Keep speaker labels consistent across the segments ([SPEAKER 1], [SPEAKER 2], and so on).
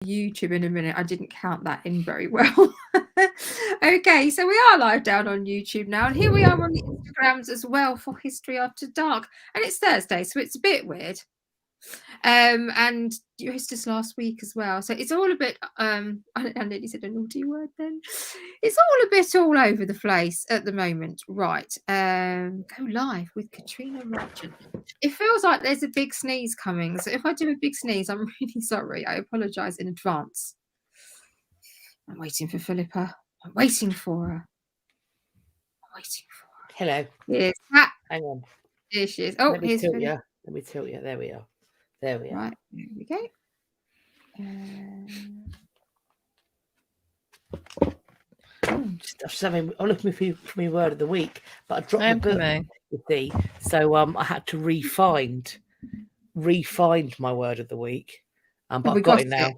[SPEAKER 1] YouTube in a minute. I didn't count that in very well. Okay, so we are live down on YouTube now, and here we are on the Instagrams as well for History After Dark, and it's Thursday, so it's a bit weird. And you missed us last week as well, so it's all a bit I nearly said a naughty word then. It's all a bit all over the place at the moment. Right, go live with Katrina Merchant. It feels like there's a big sneeze coming, so if I do a big sneeze, I'm really sorry. I apologize in advance. I'm waiting for Philippa. I'm waiting for her.
[SPEAKER 2] Hello.
[SPEAKER 1] Yes.
[SPEAKER 2] Hang on.
[SPEAKER 1] There she is. Oh, here's Philippa.
[SPEAKER 2] Let me tilt you. There we are. There we are.
[SPEAKER 1] Right, there we go.
[SPEAKER 2] I'm looking for my word of the week, but I dropped the book, you see. So I had to re-find my word of the week. But I've got it now.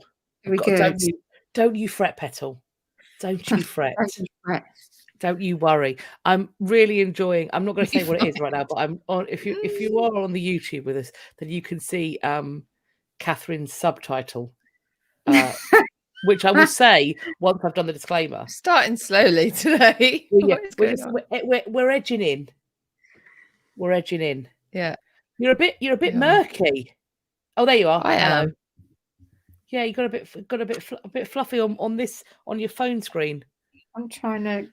[SPEAKER 2] Don't you fret, Petal. Don't you fret. Don't you worry. I'm really enjoying. I'm not going to say what it is right now, but I'm on. If you are on the YouTube with us, then you can see Catherine's subtitle, which I will say once I've done the disclaimer.
[SPEAKER 3] Starting slowly today.
[SPEAKER 2] Well, yeah, we're edging in. We're edging in.
[SPEAKER 3] Yeah,
[SPEAKER 2] you're a bit murky. Oh, there you are.
[SPEAKER 3] I am.
[SPEAKER 2] Yeah, you got a bit fluffy on your phone screen.
[SPEAKER 1] I'm trying to.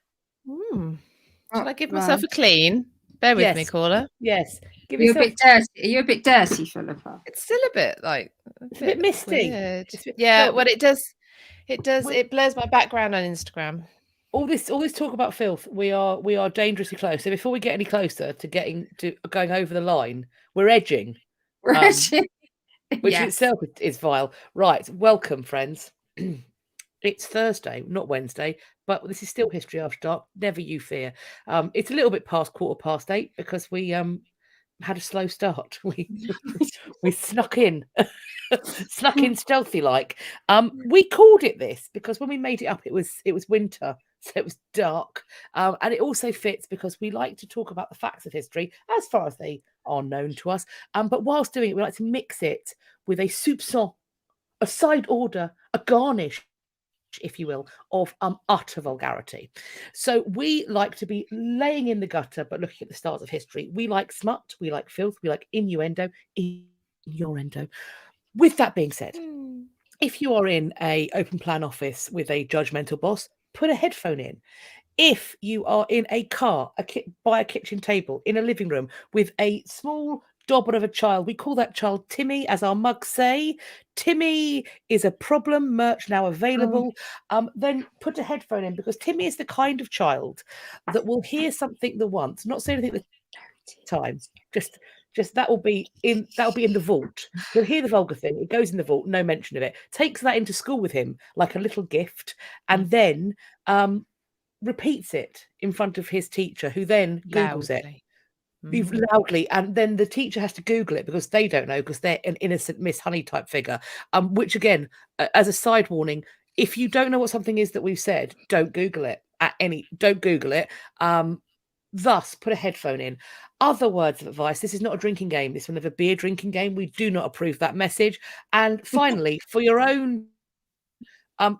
[SPEAKER 3] Shall I give myself a clean? Bear with me, caller.
[SPEAKER 2] Yes.
[SPEAKER 1] You're a bit dirty. Are you a bit dirty, Philippa?
[SPEAKER 3] It's still a bit like
[SPEAKER 2] it's a bit misty.
[SPEAKER 3] Yeah, well, it does. It blurs my background on Instagram.
[SPEAKER 2] All this talk about filth. We are dangerously close. So before we get any closer to going over the line, we're edging.
[SPEAKER 1] We're edging.
[SPEAKER 2] Which in itself is vile. Right, welcome, friends. It's Thursday, not Wednesday, but this is still History After Dark. Never you fear. It's a little bit past 8:15 because we had a slow start. We snuck in stealthy like. We called it this because when we made it up, it was winter, so it was dark, and it also fits because we like to talk about the facts of history as far as they are known to us. But whilst doing it, we like to mix it with a soupçon, a side order, a garnish, if you will, of utter vulgarity. So we like to be laying in the gutter, but looking at the stars of history. We like smut, we like filth, we like innuendo. With that being said, if you are in a open plan office with a judgmental boss, put a headphone in. If you are in a car, by a kitchen table, in a living room with a small dobber of a child, we call that child Timmy, as our mugs say. Timmy is a problem. Merch now available. Then put a headphone in, because Timmy is the kind of child that will hear something the once, not say anything at the time. Just that will be in the vault. He'll hear the vulgar thing. It goes in the vault. No mention of it. Takes that into school with him like a little gift, and then repeats it in front of his teacher, who then Googles it. Loudly, and then the teacher has to Google it because they don't know, because they're an innocent Miss Honey type figure. Which again, as a side warning, if you don't know what something is that we've said, don't Google it Don't Google it. Thus, put a headphone in. Other words of advice: this is not a drinking game. This is one of a beer drinking game. We do not approve that message. And finally, for your own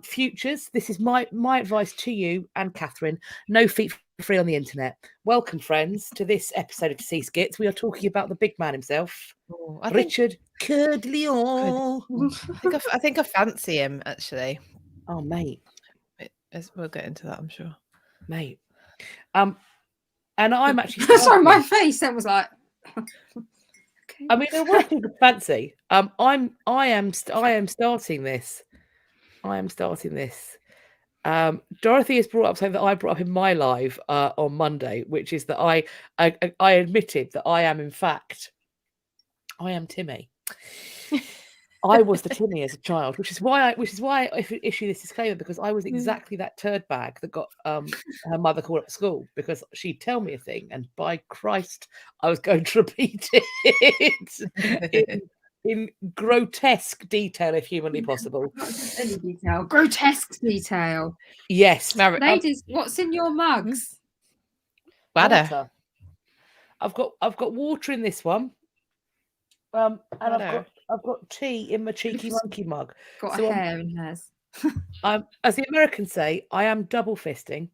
[SPEAKER 2] futures, this is my advice to you and Catherine: no feet free on the internet. Welcome, friends, to this episode of Sea Skits. We are talking about the big man himself, Richard Coeur de Lion.
[SPEAKER 3] I think I fancy him, actually.
[SPEAKER 2] Oh, mate.
[SPEAKER 3] We'll get into that, I'm sure,
[SPEAKER 2] mate. And I'm actually
[SPEAKER 1] sorry, my face. That was like.
[SPEAKER 2] Okay. I mean, there were people fancy. I am starting this. Dorothy has brought up something that I brought up in my live on Monday, which is that I admitted that I am Timmy. I was the Timmy as a child, which is why I issue this disclaimer, because I was exactly that turd bag that got her mother called up at school because she'd tell me a thing, and by Christ, I was going to repeat it in grotesque detail, if humanly possible.
[SPEAKER 1] Any detail, grotesque detail.
[SPEAKER 2] Yes,
[SPEAKER 1] ladies, what's in your mugs?
[SPEAKER 3] Water.
[SPEAKER 2] I've got water in this one, and tea in my cheeky monkey mug.
[SPEAKER 1] Got
[SPEAKER 2] So
[SPEAKER 1] a hair in hers.
[SPEAKER 2] as the Americans say, I am double fisting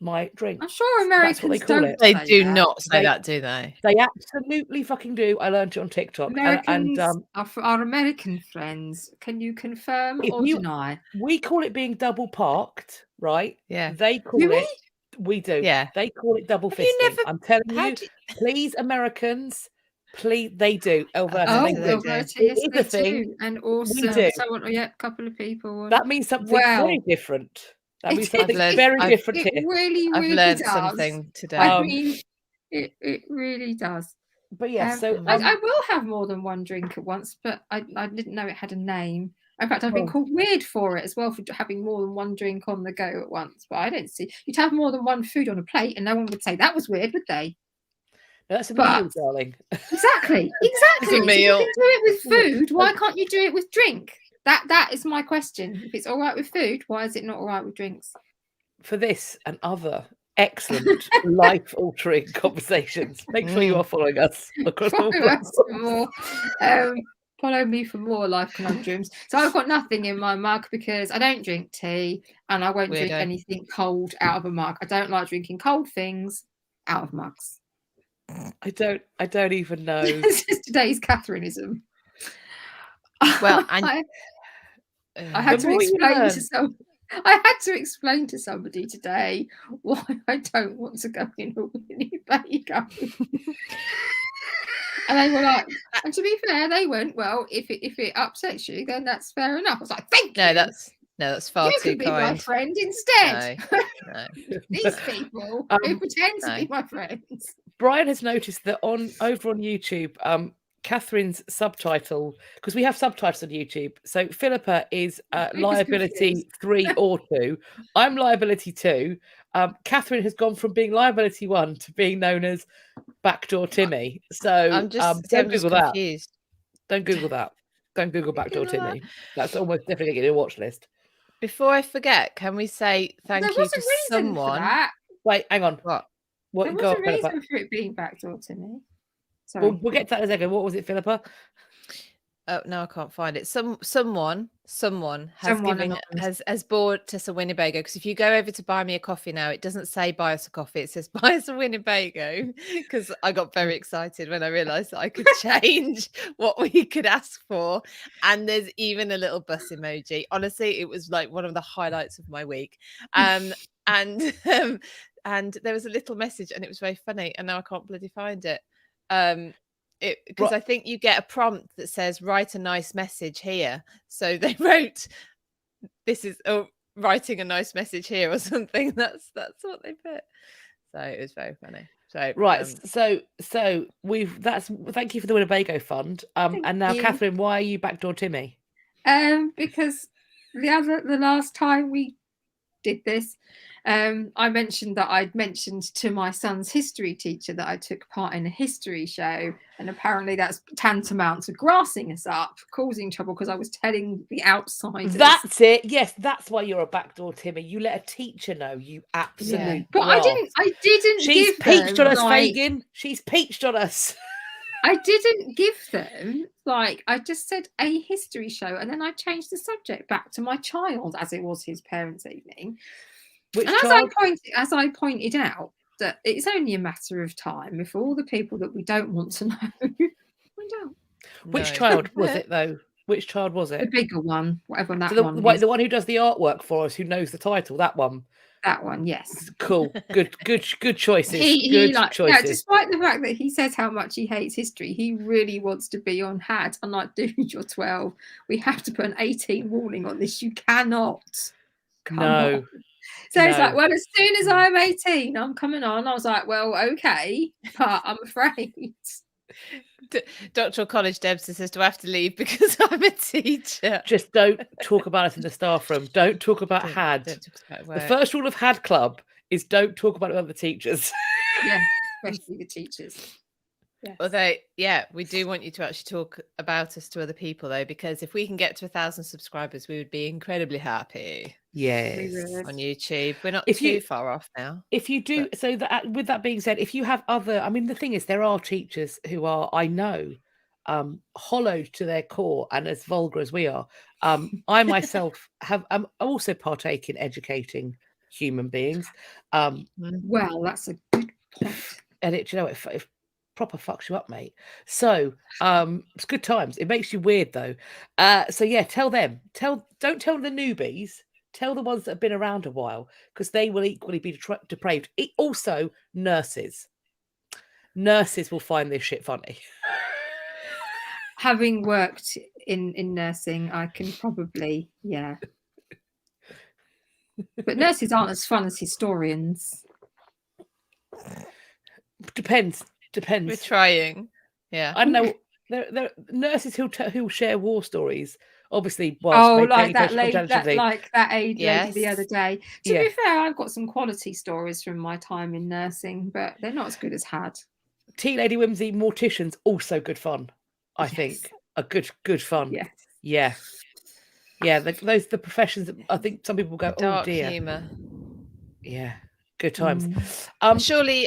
[SPEAKER 2] my drink.
[SPEAKER 1] I'm sure
[SPEAKER 2] That's what they
[SPEAKER 1] Americans
[SPEAKER 2] call
[SPEAKER 1] don't
[SPEAKER 2] it.
[SPEAKER 3] They
[SPEAKER 1] say
[SPEAKER 3] do
[SPEAKER 1] that.
[SPEAKER 3] not say
[SPEAKER 2] They-
[SPEAKER 3] that, do they?
[SPEAKER 2] They absolutely fucking do. I learned it on TikTok.
[SPEAKER 1] Americans are for our American friends. Can you confirm
[SPEAKER 2] If
[SPEAKER 1] or
[SPEAKER 2] you-
[SPEAKER 1] deny?
[SPEAKER 2] we call it being double parked, right?
[SPEAKER 3] Yeah.
[SPEAKER 2] They call
[SPEAKER 1] Do we?
[SPEAKER 2] it. We do.
[SPEAKER 3] Yeah.
[SPEAKER 2] They call it double
[SPEAKER 3] Have you
[SPEAKER 2] fisting.
[SPEAKER 3] never-
[SPEAKER 2] I'm telling
[SPEAKER 3] How
[SPEAKER 2] you,
[SPEAKER 3] do you...
[SPEAKER 2] please, Americans, please. They do. Alberta,
[SPEAKER 3] Okay,
[SPEAKER 2] they
[SPEAKER 3] so
[SPEAKER 2] do.
[SPEAKER 3] they
[SPEAKER 1] Alberta,
[SPEAKER 2] It
[SPEAKER 1] yes,
[SPEAKER 2] is
[SPEAKER 1] they
[SPEAKER 2] a thing.
[SPEAKER 1] do. And
[SPEAKER 2] We
[SPEAKER 1] also,
[SPEAKER 2] do.
[SPEAKER 1] someone, yeah, a couple of people.
[SPEAKER 2] That means something
[SPEAKER 1] Well,
[SPEAKER 2] very different. That means
[SPEAKER 1] it-
[SPEAKER 2] something
[SPEAKER 3] I've learned-
[SPEAKER 2] very
[SPEAKER 3] I've-
[SPEAKER 2] different
[SPEAKER 1] it
[SPEAKER 2] here.
[SPEAKER 1] really,
[SPEAKER 3] I've
[SPEAKER 1] really
[SPEAKER 3] learned
[SPEAKER 1] does.
[SPEAKER 3] something today.
[SPEAKER 1] I mean, it really does.
[SPEAKER 2] But yeah, so
[SPEAKER 1] I will have more than one drink at once, but I didn't know it had a name. In fact, I've been
[SPEAKER 2] Well-
[SPEAKER 1] called weird for it as well, for having more than one drink on the go at once. But I don't see you'd have more than one food on a plate, and no one would say that was weird, would they?
[SPEAKER 2] that's a
[SPEAKER 1] But-
[SPEAKER 2] meal, darling.
[SPEAKER 1] Exactly.
[SPEAKER 3] It's a
[SPEAKER 1] So
[SPEAKER 3] meal.
[SPEAKER 1] you can do it with food. Why can't you do it with drink? That is my question. If it's all right with food, why is it not all right with drinks?
[SPEAKER 2] For this and other excellent life-altering conversations, make sure you are following us across all
[SPEAKER 1] Follow us for
[SPEAKER 2] platforms.
[SPEAKER 1] more. Follow me for more life conundrums. So I've got nothing in my mug because I don't drink tea and I won't drink
[SPEAKER 3] Weirdo.
[SPEAKER 1] anything cold out of a mug. I don't like drinking cold things out of mugs.
[SPEAKER 2] I don't even know.
[SPEAKER 1] This is today's Catherineism.
[SPEAKER 3] Well, and
[SPEAKER 1] I had
[SPEAKER 2] The
[SPEAKER 1] to
[SPEAKER 2] more you
[SPEAKER 1] explain
[SPEAKER 2] learn.
[SPEAKER 1] to some. I had to explain to somebody today why I don't want to go in a Winnebago. And they were like, and to be fair, they went, well, if it upsets you, then that's fair enough. I was like, thank you.
[SPEAKER 3] that's far
[SPEAKER 1] You
[SPEAKER 3] too
[SPEAKER 1] can be my
[SPEAKER 3] kind.
[SPEAKER 1] friend instead.
[SPEAKER 3] No.
[SPEAKER 1] These people who pretend to be my friends.
[SPEAKER 2] Brian has noticed that over on YouTube, Catherine's subtitle, because we have subtitles on YouTube. So Philippa is liability
[SPEAKER 1] confused.
[SPEAKER 2] 3 or 2. I'm liability 2. Catherine has gone from being liability 1 to being known as Backdoor Timmy. So
[SPEAKER 3] I'm just
[SPEAKER 2] Google that.
[SPEAKER 3] confused.
[SPEAKER 2] Don't Google that. Don't Google Backdoor
[SPEAKER 3] Google
[SPEAKER 2] Timmy. That's almost definitely getting a watch list.
[SPEAKER 3] Before I forget, can we say thank
[SPEAKER 1] There
[SPEAKER 3] you
[SPEAKER 1] was a
[SPEAKER 3] to
[SPEAKER 1] reason for
[SPEAKER 3] someone?
[SPEAKER 1] that.
[SPEAKER 2] Wait, hang on.
[SPEAKER 3] What?
[SPEAKER 1] There was a reason for it being backdoor to me. Sorry.
[SPEAKER 2] We'll get to that in a second. What was it, Philippa?
[SPEAKER 3] Oh no, I can't find it. Someone has has bought us a Winnebago, because if you go over to buy me a coffee now, it doesn't say buy us a coffee, it says buy us a Winnebago, because I got very excited when I realized that I could change what we could ask for. And there's even a little bus emoji. Honestly, it was like one of the highlights of my week. And there was a little message and it was very funny, and now I can't bloody find it. Because I think you get a prompt that says write a nice message here. So they wrote, this is writing a nice message here or something. That's what they put. So it was very funny. So
[SPEAKER 2] right, so thank you for the Winnebago fund. And now, Catherine, why are you Backdoor Timmy?
[SPEAKER 1] Because the last time we did this, I mentioned that I'd mentioned to my son's history teacher that I took part in a history show, and apparently that's tantamount to grassing us up, causing trouble, because I was telling the outsiders.
[SPEAKER 2] That's it. Yes, that's why you're a Backdoor Timmy. You let a teacher know, you absolute.
[SPEAKER 1] Yeah. But I didn't.
[SPEAKER 2] She's
[SPEAKER 1] give
[SPEAKER 2] peached
[SPEAKER 1] them,
[SPEAKER 2] on us,
[SPEAKER 1] like,
[SPEAKER 2] Fagin. She's peached on us.
[SPEAKER 1] I didn't give them, like, I just said a history show, and then I changed the subject back to my child, as it was his parents' evening.
[SPEAKER 2] Which
[SPEAKER 1] and
[SPEAKER 2] child?
[SPEAKER 1] as I pointed out, that it's only a matter of time before all the people that we don't want to know find out.
[SPEAKER 2] Which child was it, though? Which child was it?
[SPEAKER 1] The bigger one, whatever that
[SPEAKER 2] So
[SPEAKER 1] one is.
[SPEAKER 2] the one who does the artwork for us, who knows the title, that one.
[SPEAKER 1] That one, yes.
[SPEAKER 2] Cool. Good choices.
[SPEAKER 1] He
[SPEAKER 2] choices.
[SPEAKER 1] Yeah, despite the fact that he says how much he hates history, he really wants to be on HAD. I'm like, dude, you're 12. We have to put an 18 warning on this. You cannot. Come on. So he's like, well, as soon as I'm 18, I'm coming on. I was like, well, okay, but I'm afraid.
[SPEAKER 3] Doctoral College Deb says, do I have to leave because I'm a teacher?
[SPEAKER 2] Just don't talk about us in the staff room. Don't talk about HAD.
[SPEAKER 3] Don't talk about
[SPEAKER 2] the first rule of HAD Club is don't talk about it with other teachers.
[SPEAKER 1] Yeah, especially the teachers. Yes.
[SPEAKER 3] Although, yeah, we do want you to actually talk about us to other people, though, because if we can get to 1,000 subscribers, we would be incredibly happy.
[SPEAKER 2] Yes,
[SPEAKER 3] on YouTube. We're not too far off now.
[SPEAKER 2] If you do, so that with that being said, if you have other, I mean, the thing is, there are teachers who are, I know, hollowed to their core and as vulgar as we are. I myself I'm also partake in educating human beings.
[SPEAKER 1] Well, that's a good point.
[SPEAKER 2] And it, you know, it proper fucks you up, mate. So it's good times. It makes you weird though. So yeah, tell them. Don't tell the newbies. Tell the ones that have been around a while, because they will equally be depraved. Also, nurses. Nurses will find this shit funny.
[SPEAKER 1] Having worked in nursing, I can probably, yeah. But nurses aren't as fun as historians.
[SPEAKER 2] Depends.
[SPEAKER 3] We're trying. Yeah.
[SPEAKER 2] I know there are nurses who'll share war stories. Obviously,
[SPEAKER 1] like that lady, like that aide lady the other day. To be fair, I've got some quality stories from my time in nursing, but they're not as good as had.
[SPEAKER 2] Tea Lady Whimsy, morticians, also good fun. I think a good fun.
[SPEAKER 1] Yes.
[SPEAKER 2] Yeah. The professions that I think some people go,
[SPEAKER 3] dark
[SPEAKER 2] oh dear.
[SPEAKER 3] Humor.
[SPEAKER 2] Yeah, good times.
[SPEAKER 3] Surely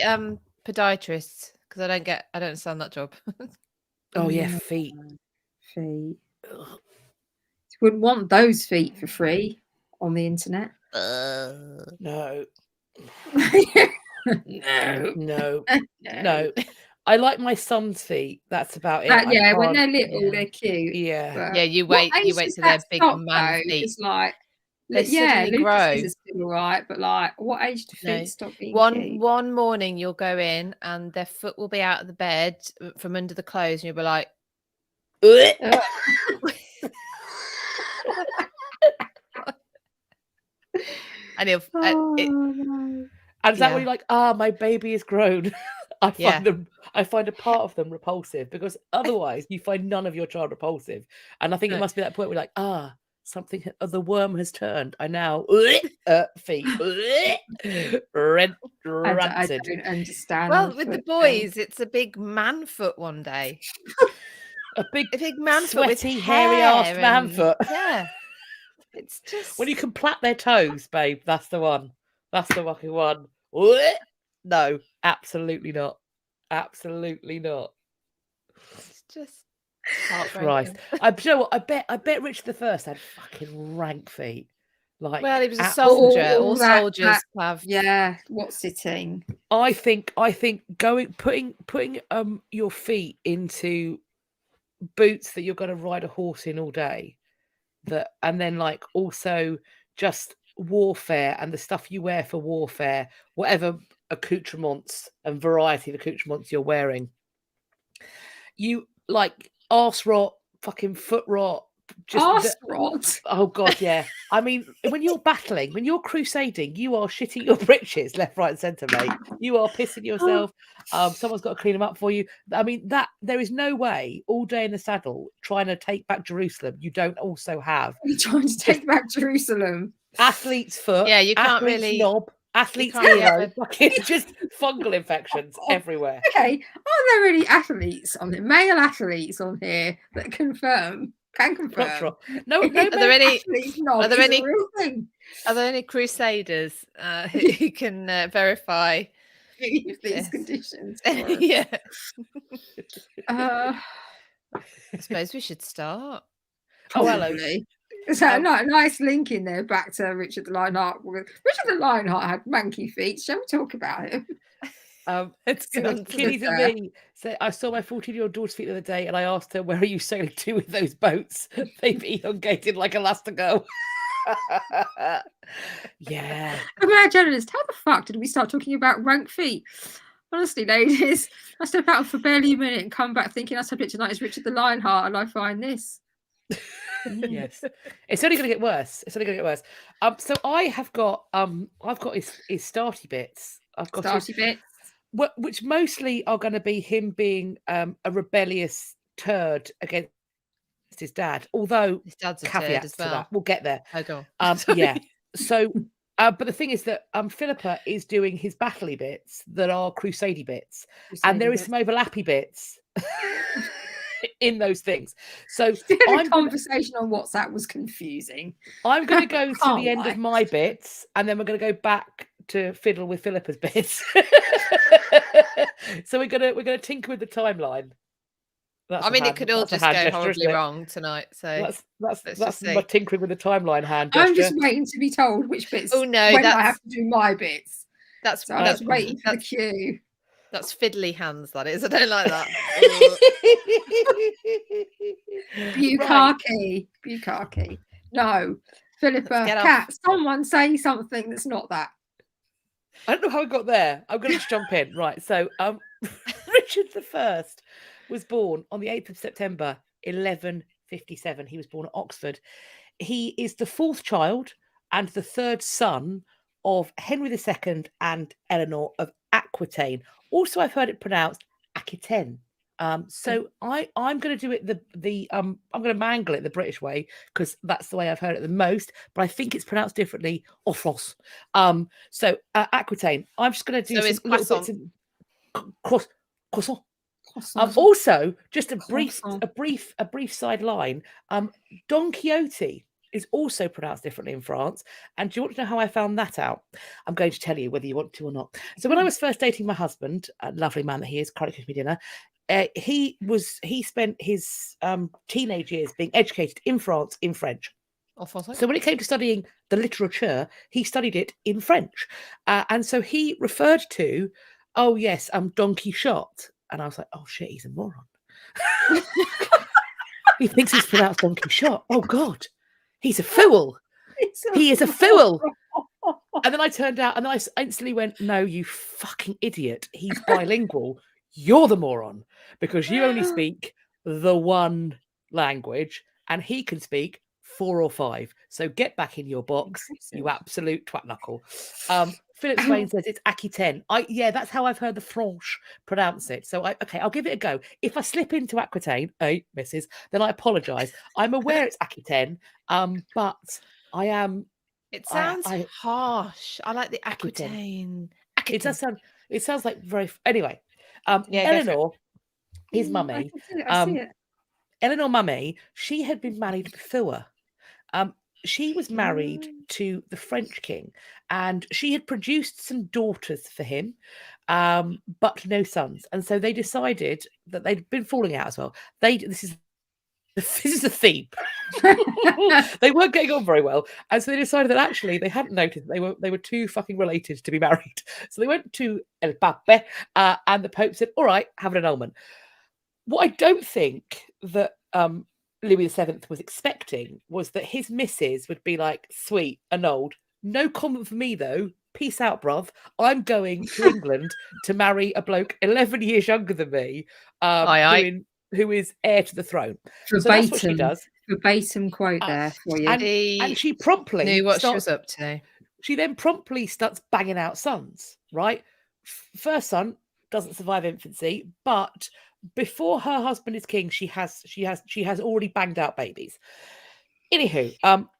[SPEAKER 3] podiatrists, because I don't understand that job.
[SPEAKER 2] Oh yeah, feet.
[SPEAKER 1] You wouldn't want those feet for free on the internet.
[SPEAKER 2] No. No. I like my son's feet. That's about it.
[SPEAKER 1] When they're little, they're cute.
[SPEAKER 2] Yeah.
[SPEAKER 3] Yeah, you wait till they're big man feet.
[SPEAKER 1] It's like,
[SPEAKER 3] they suddenly grow.
[SPEAKER 1] Lucas is still right, but like, what age do feet stop being cute?
[SPEAKER 3] One morning you'll go in and their foot will be out of the bed from under the clothes, and you'll be like, and he'll.
[SPEAKER 2] And is that when you're like, my baby is grown? I find a part of them repulsive, because otherwise you find none of your child repulsive. And I think it must be that point where you're like, something, the worm has turned. I now feet rancid.
[SPEAKER 1] I don't understand.
[SPEAKER 3] Well, with the boys, it's a big man foot one day.
[SPEAKER 2] a big
[SPEAKER 3] man foot with
[SPEAKER 2] hairy ass man foot.
[SPEAKER 3] Yeah, it's just
[SPEAKER 2] when you can plait their toes, babe. That's the one. That's the fucking one. No, absolutely not. Absolutely not.
[SPEAKER 3] It's just
[SPEAKER 2] Christ. You know what? I bet Richard I had fucking rank feet. Like,
[SPEAKER 3] well, he was a soldier. All soldiers have.
[SPEAKER 1] Yeah, what's sitting?
[SPEAKER 2] I think putting your feet into boots that you're going to ride a horse in all day, and then like also just warfare and the stuff you wear for warfare, whatever accoutrements and variety of accoutrements you're wearing, you like arse rot, fucking foot rot,
[SPEAKER 1] arse rot.
[SPEAKER 2] Oh god, yeah. I mean, when you're battling, when you're crusading, you are shitting your britches left, right, and centre, mate. You are pissing yourself. Someone's got to clean them up for you. I mean, that there is no way all day in the saddle trying to take back Jerusalem. You don't also have.
[SPEAKER 1] You're trying to take back Jerusalem.
[SPEAKER 2] Athlete's foot.
[SPEAKER 3] Yeah, you can't
[SPEAKER 2] athlete's
[SPEAKER 3] really.
[SPEAKER 2] Knob. Athlete's hero. Fucking just fungal infections everywhere.
[SPEAKER 1] Okay, are there any athletes on here, male athletes on here that can confirm?
[SPEAKER 2] No.
[SPEAKER 3] Are there any
[SPEAKER 1] real thing?
[SPEAKER 3] Are there any crusaders who can verify
[SPEAKER 1] these conditions?
[SPEAKER 3] Yeah. I suppose we should start.
[SPEAKER 1] Probably. Is that a nice link in there back to Richard the Lionheart? Richard the Lionheart had manky feet. Shall we talk about him?
[SPEAKER 3] It's good.
[SPEAKER 2] Kiddies and me. So I saw my 14-year-old daughter's feet the other day, and I asked her, "Where are you sailing to with those boats? They've elongated like Elastigirl." Yeah.
[SPEAKER 1] My journalist, how the fuck did we start talking about rank feet? Honestly, ladies, I step out for barely a minute and come back thinking our subject tonight is Richard the Lionheart, and I find this.
[SPEAKER 2] Yes, it's only going to get worse. So I have got I've got his starty bits. I've got
[SPEAKER 1] starty bits,
[SPEAKER 2] which mostly are going to be him being a rebellious turd against his dad. Although
[SPEAKER 3] his dad's a
[SPEAKER 2] caveat
[SPEAKER 3] as
[SPEAKER 2] to
[SPEAKER 3] well.
[SPEAKER 2] That, we'll get there.
[SPEAKER 3] Oh, go
[SPEAKER 2] on. Yeah. So, but the thing is that Philippa is doing his battley bits that are crusady bits, and there is some overlappy bits. In those things. So
[SPEAKER 1] the conversation on WhatsApp was confusing.
[SPEAKER 2] I'm going to go to the end of my bits, and then we're going to go back to fiddle with Philippa's bits. So we're going to tinker with the timeline.
[SPEAKER 3] I mean, it could all just go horribly wrong tonight. So
[SPEAKER 2] that's my tinkering with the timeline hand gesture.
[SPEAKER 1] I'm just waiting to be told which bits.
[SPEAKER 3] Oh no,
[SPEAKER 1] when I have to do my bits.
[SPEAKER 3] That's
[SPEAKER 1] so I'm just waiting for the cue.
[SPEAKER 3] That's fiddly hands. That is. I don't like that.
[SPEAKER 1] Bukkake. No, Philippa, Kat, someone say something that's not that.
[SPEAKER 2] I don't know how I got there. I'm going to jump in. Right. So, Richard I was born on the 8th of September, 1157. He was born at Oxford. He is the fourth child and the third son of Henry II and Eleanor of Aquitaine. Also, I've heard it pronounced Aquitaine. So I'm going to do it I'm going to mangle it the British way because that's the way I've heard it the most. But I think it's pronounced differently en France. So Aquitaine. I'm just going to do some little bits of croissant. Also, just a brief sideline. Don Quixote is also pronounced differently in France. And do you want to know how I found that out? I'm going to tell you whether you want to or not. So when I was first dating my husband, a lovely man that he is, currently cooking me dinner, he spent his teenage years being educated in France in French. So when it came to studying the literature, he studied it in French. And so he referred to, oh yes, Don Quixote. And I was like, oh shit, he's a moron. He thinks it's pronounced Don Quixote. Oh God, he's a fool. He is a fool. And then I turned out and I instantly went, no, you fucking idiot. He's bilingual. You're the moron because you only speak the one language and he can speak 4 or 5. So get back in your box, you absolute twat knuckle. Philip Swain says it's Aquitaine. Yeah, that's how I've heard the French pronounce it. So I'll give it a go. If I slip into Aquitaine, missus, then I apologise. I'm aware it's Aquitaine, but I am.
[SPEAKER 3] It sounds harsh. I like the Aquitaine.
[SPEAKER 2] It does sound. It sounds like very. Anyway, Eleanor, his mummy.
[SPEAKER 1] I see it.
[SPEAKER 2] Eleanor mummy. She had been married before. She was married to the French king and she had produced some daughters for him, but no sons. And so they decided that they'd been falling out as well. This is a theme. They weren't getting on very well. And so they decided that actually they hadn't noticed that they were too fucking related to be married. So they went to El Pape and the Pope said, all right, have an annulment. What I don't think that Louis VII was expecting was that his missus would be like, sweet, annulled. No comment for me, though. Peace out, bruv. I'm going to England to marry a bloke 11 years younger than me who is heir to the throne. So that's what she does.
[SPEAKER 1] Verbatim quote there for you.
[SPEAKER 2] And she promptly
[SPEAKER 3] knew what she was up to.
[SPEAKER 2] She then promptly starts banging out sons, right? First son doesn't survive infancy, but before her husband is king, she has already banged out babies. Anywho,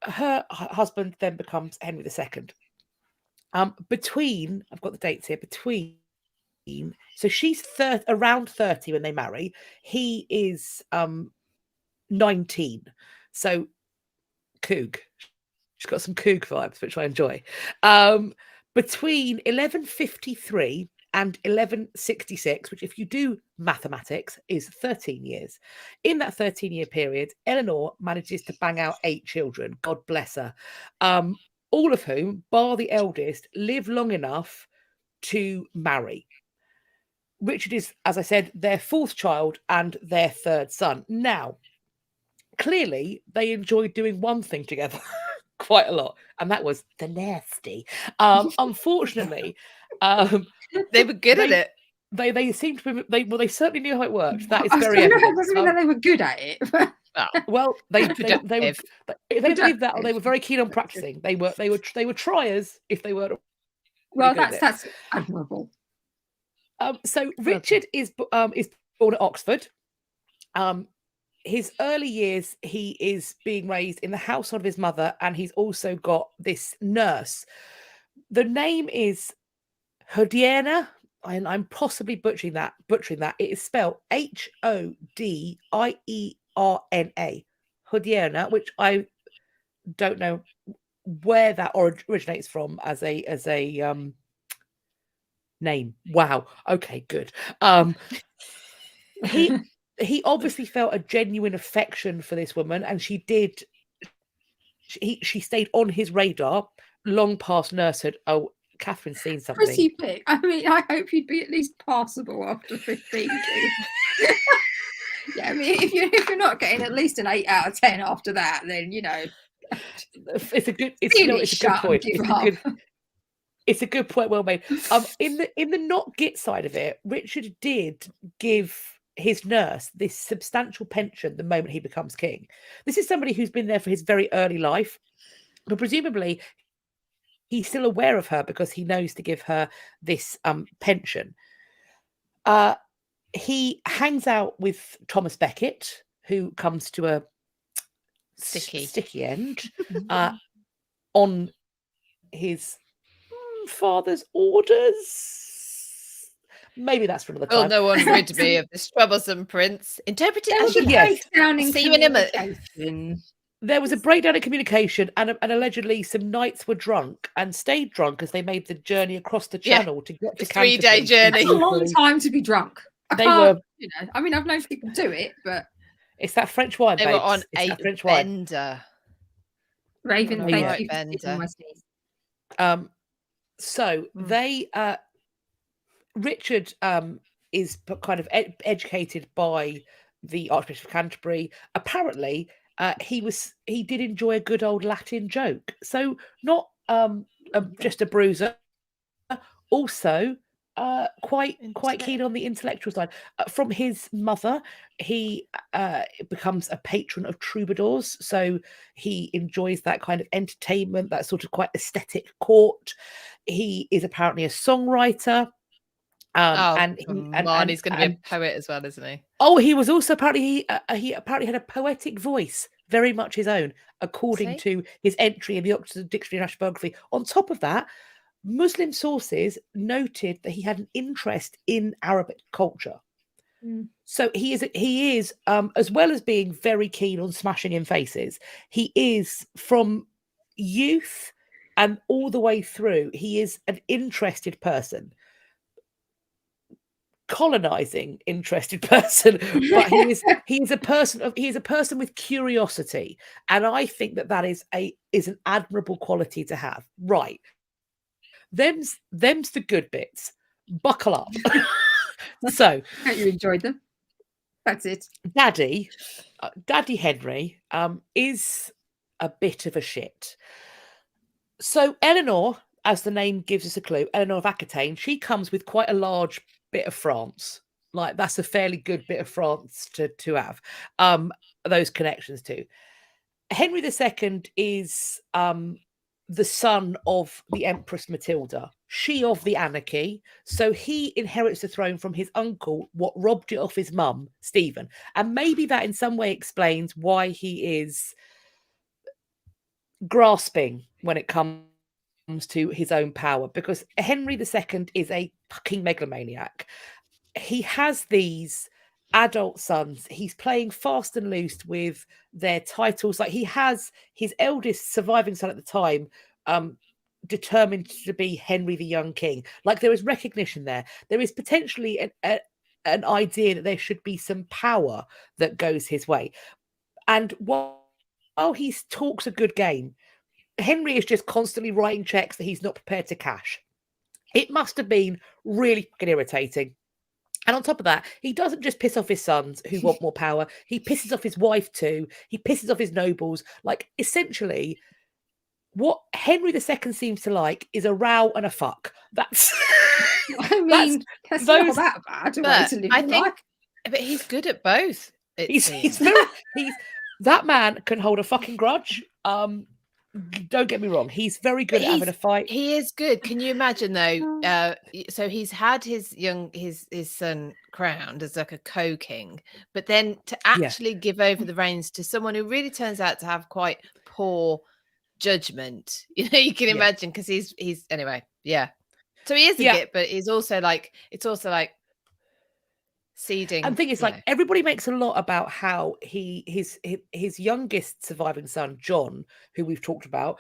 [SPEAKER 2] her husband then becomes Henry II. I've got the dates here, so she's around 30 when they marry. He is 19. So Coug. She's got some Coug vibes, which I enjoy. Between 1153 and 1166, which if you do mathematics is 13 years. In that 13-year period, Eleanor manages to bang out 8 children. God bless her. All of whom, bar the eldest, live long enough to marry. Richard is, as I said, their 4th child and their 3rd son. Now, clearly, they enjoyed doing one thing together quite a lot, and that was the nasty. Unfortunately,
[SPEAKER 3] they were good at it.
[SPEAKER 2] They seemed to be. They certainly knew how it worked. That is very.
[SPEAKER 1] I don't know if it doesn't mean that they were good at it.
[SPEAKER 2] Well, they believed that, or they were very keen on practicing. They were triers if they weren't.
[SPEAKER 1] Well, that's admirable.
[SPEAKER 2] So Richard is born at Oxford. His early years, he is being raised in the household of his mother, and he's also got this nurse. The name is Hodierne, and I'm possibly butchering that. It is spelled Hodiierna, Hodierne, which I don't know where that originates from as a name. Wow. Okay, good. he obviously felt a genuine affection for this woman, and she stayed on his radar long past nursehood. Oh, Catherine's seen something.
[SPEAKER 1] Pretty big. I mean, I hope you'd be at least passable after 15 kids. Yeah, I mean, if you're not getting at least an 8 out of 10 after that, then
[SPEAKER 2] it's a good point. It's a good point, well made. In the not git side of it, Richard did give his nurse this substantial pension the moment he becomes king. This is somebody who's been there for his very early life, but presumably he's still aware of her because he knows to give her this pension. He hangs out with Thomas Becket, who comes to a sticky end on his father's orders. Maybe that's for another time.
[SPEAKER 3] No one rid me of this troublesome prince. Interpret it as you
[SPEAKER 1] breakdown in
[SPEAKER 3] communication.
[SPEAKER 2] There was a breakdown in communication, and allegedly some knights were drunk and stayed drunk as they made the journey across the channel to get to Canterbury.
[SPEAKER 3] 3-day journey.
[SPEAKER 1] That's a long time to be drunk.
[SPEAKER 2] They were,
[SPEAKER 1] I mean, I've known people do it, but
[SPEAKER 2] it's that French wine.
[SPEAKER 3] They
[SPEAKER 2] babes.
[SPEAKER 3] were on
[SPEAKER 2] it's
[SPEAKER 3] a French bender.
[SPEAKER 1] Raven, thank you for sticking my sneeze.
[SPEAKER 2] So they, Richard is kind of educated by the Archbishop of Canterbury. Apparently, he did enjoy a good old Latin joke. So not just a bruiser, also quite keen on the intellectual side. From his mother, he becomes a patron of troubadours, so he enjoys that kind of entertainment, that sort of quite aesthetic court. He is apparently a songwriter.
[SPEAKER 3] And he's going to be a poet as well, isn't he?
[SPEAKER 2] Oh, he was also apparently he apparently had a poetic voice, very much his own, according to his entry in the Oxford Dictionary of National Biography. On top of that, Muslim sources noted that he had an interest in Arabic culture. So he is as well as being very keen on smashing in faces, he is from youth and all the way through, he is an interested person. Colonizing interested person, but he is a person with curiosity, and I think that is an admirable quality to have. Right, them's the good bits. Buckle up. So
[SPEAKER 1] you enjoyed them. That's it.
[SPEAKER 2] Daddy Henry is a bit of a shit. So Eleanor, as the name gives us a clue, Eleanor of Aquitaine, she comes with quite a large bit of France. Like, that's a fairly good bit of France to have those connections to. Henry II is the son of the Empress Matilda, she of the anarchy. So he inherits the throne from his uncle, what robbed it off his mum, Stephen. And maybe that in some way explains why he is grasping when it comes to his own power, because Henry II is a fucking megalomaniac. He has these adult sons. He's playing fast and loose with their titles. Like, he has his eldest surviving son at the time, determined to be Henry the Young King. Like, there is recognition there. There is potentially an idea that there should be some power that goes his way. And while he talks a good game, Henry is just constantly writing checks that he's not prepared to cash. It must have been really fucking irritating. And on top of that, he doesn't just piss off his sons who want more power. He pisses off his wife too. He pisses off his nobles. Like, essentially, what Henry II seems to like is a row and a fuck. That's...
[SPEAKER 1] I mean, that's not that bad a way to live
[SPEAKER 3] I think,
[SPEAKER 1] life.
[SPEAKER 3] but he's good at both.
[SPEAKER 2] That man can hold a fucking grudge. Don't get me wrong, he's very good at having a fight.
[SPEAKER 3] He is good. Can you imagine though? So he's had his son crowned as like a co-king, but then to actually give over the reins to someone who really turns out to have quite poor judgment. You can imagine, because he's anyway. Yeah. So he is a git, but he's also like, it's also like Seeding.
[SPEAKER 2] And the thing is, like, everybody makes a lot about how his youngest surviving son, John, who we've talked about,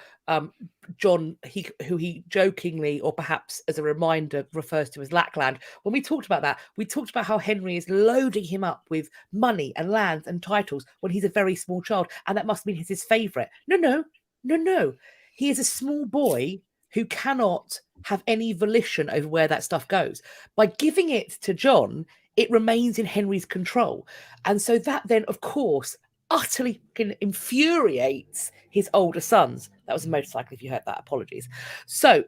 [SPEAKER 2] John, who he jokingly, or perhaps as a reminder, refers to as Lackland. When we talked about that, we talked about how Henry is loading him up with money and lands and titles when he's a very small child, and that must mean he's his favourite. No. He is a small boy who cannot have any volition over where that stuff goes. By giving it to John, it remains in Henry's control. And so that then, of course, utterly infuriates his older sons. That was a motorcycle, if you heard that. Apologies. So,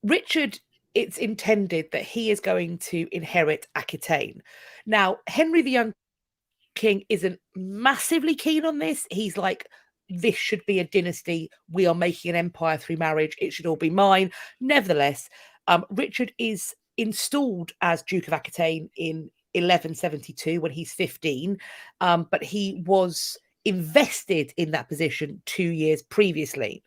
[SPEAKER 2] Richard, it's intended that he is going to inherit Aquitaine. Now, Henry the Young King isn't massively keen on this. He's like, this should be a dynasty. We are making an empire through marriage. It should all be mine. Nevertheless, Richard is installed as Duke of Aquitaine in 1172 when he's 15, but he was invested in that position 2 years previously.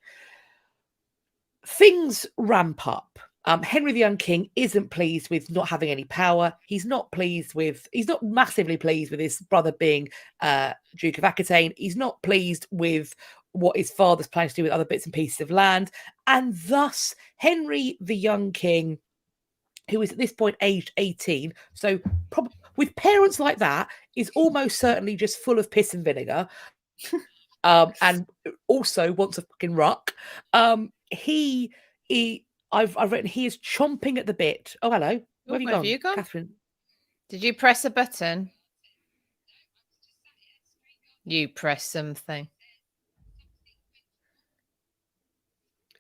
[SPEAKER 2] Things ramp up. Henry the Young King isn't pleased with not having any power. He's not massively pleased with his brother being Duke of Aquitaine. He's not pleased with what his father's planning to do with other bits and pieces of land. And thus, Henry the Young King, who is at this point aged 18, so with parents like that, is almost certainly just full of piss and vinegar, and also wants a fucking ruck. I've written he is chomping at the bit. Oh, hello. Where have you gone, Catherine?
[SPEAKER 3] Did you press a button? You press something.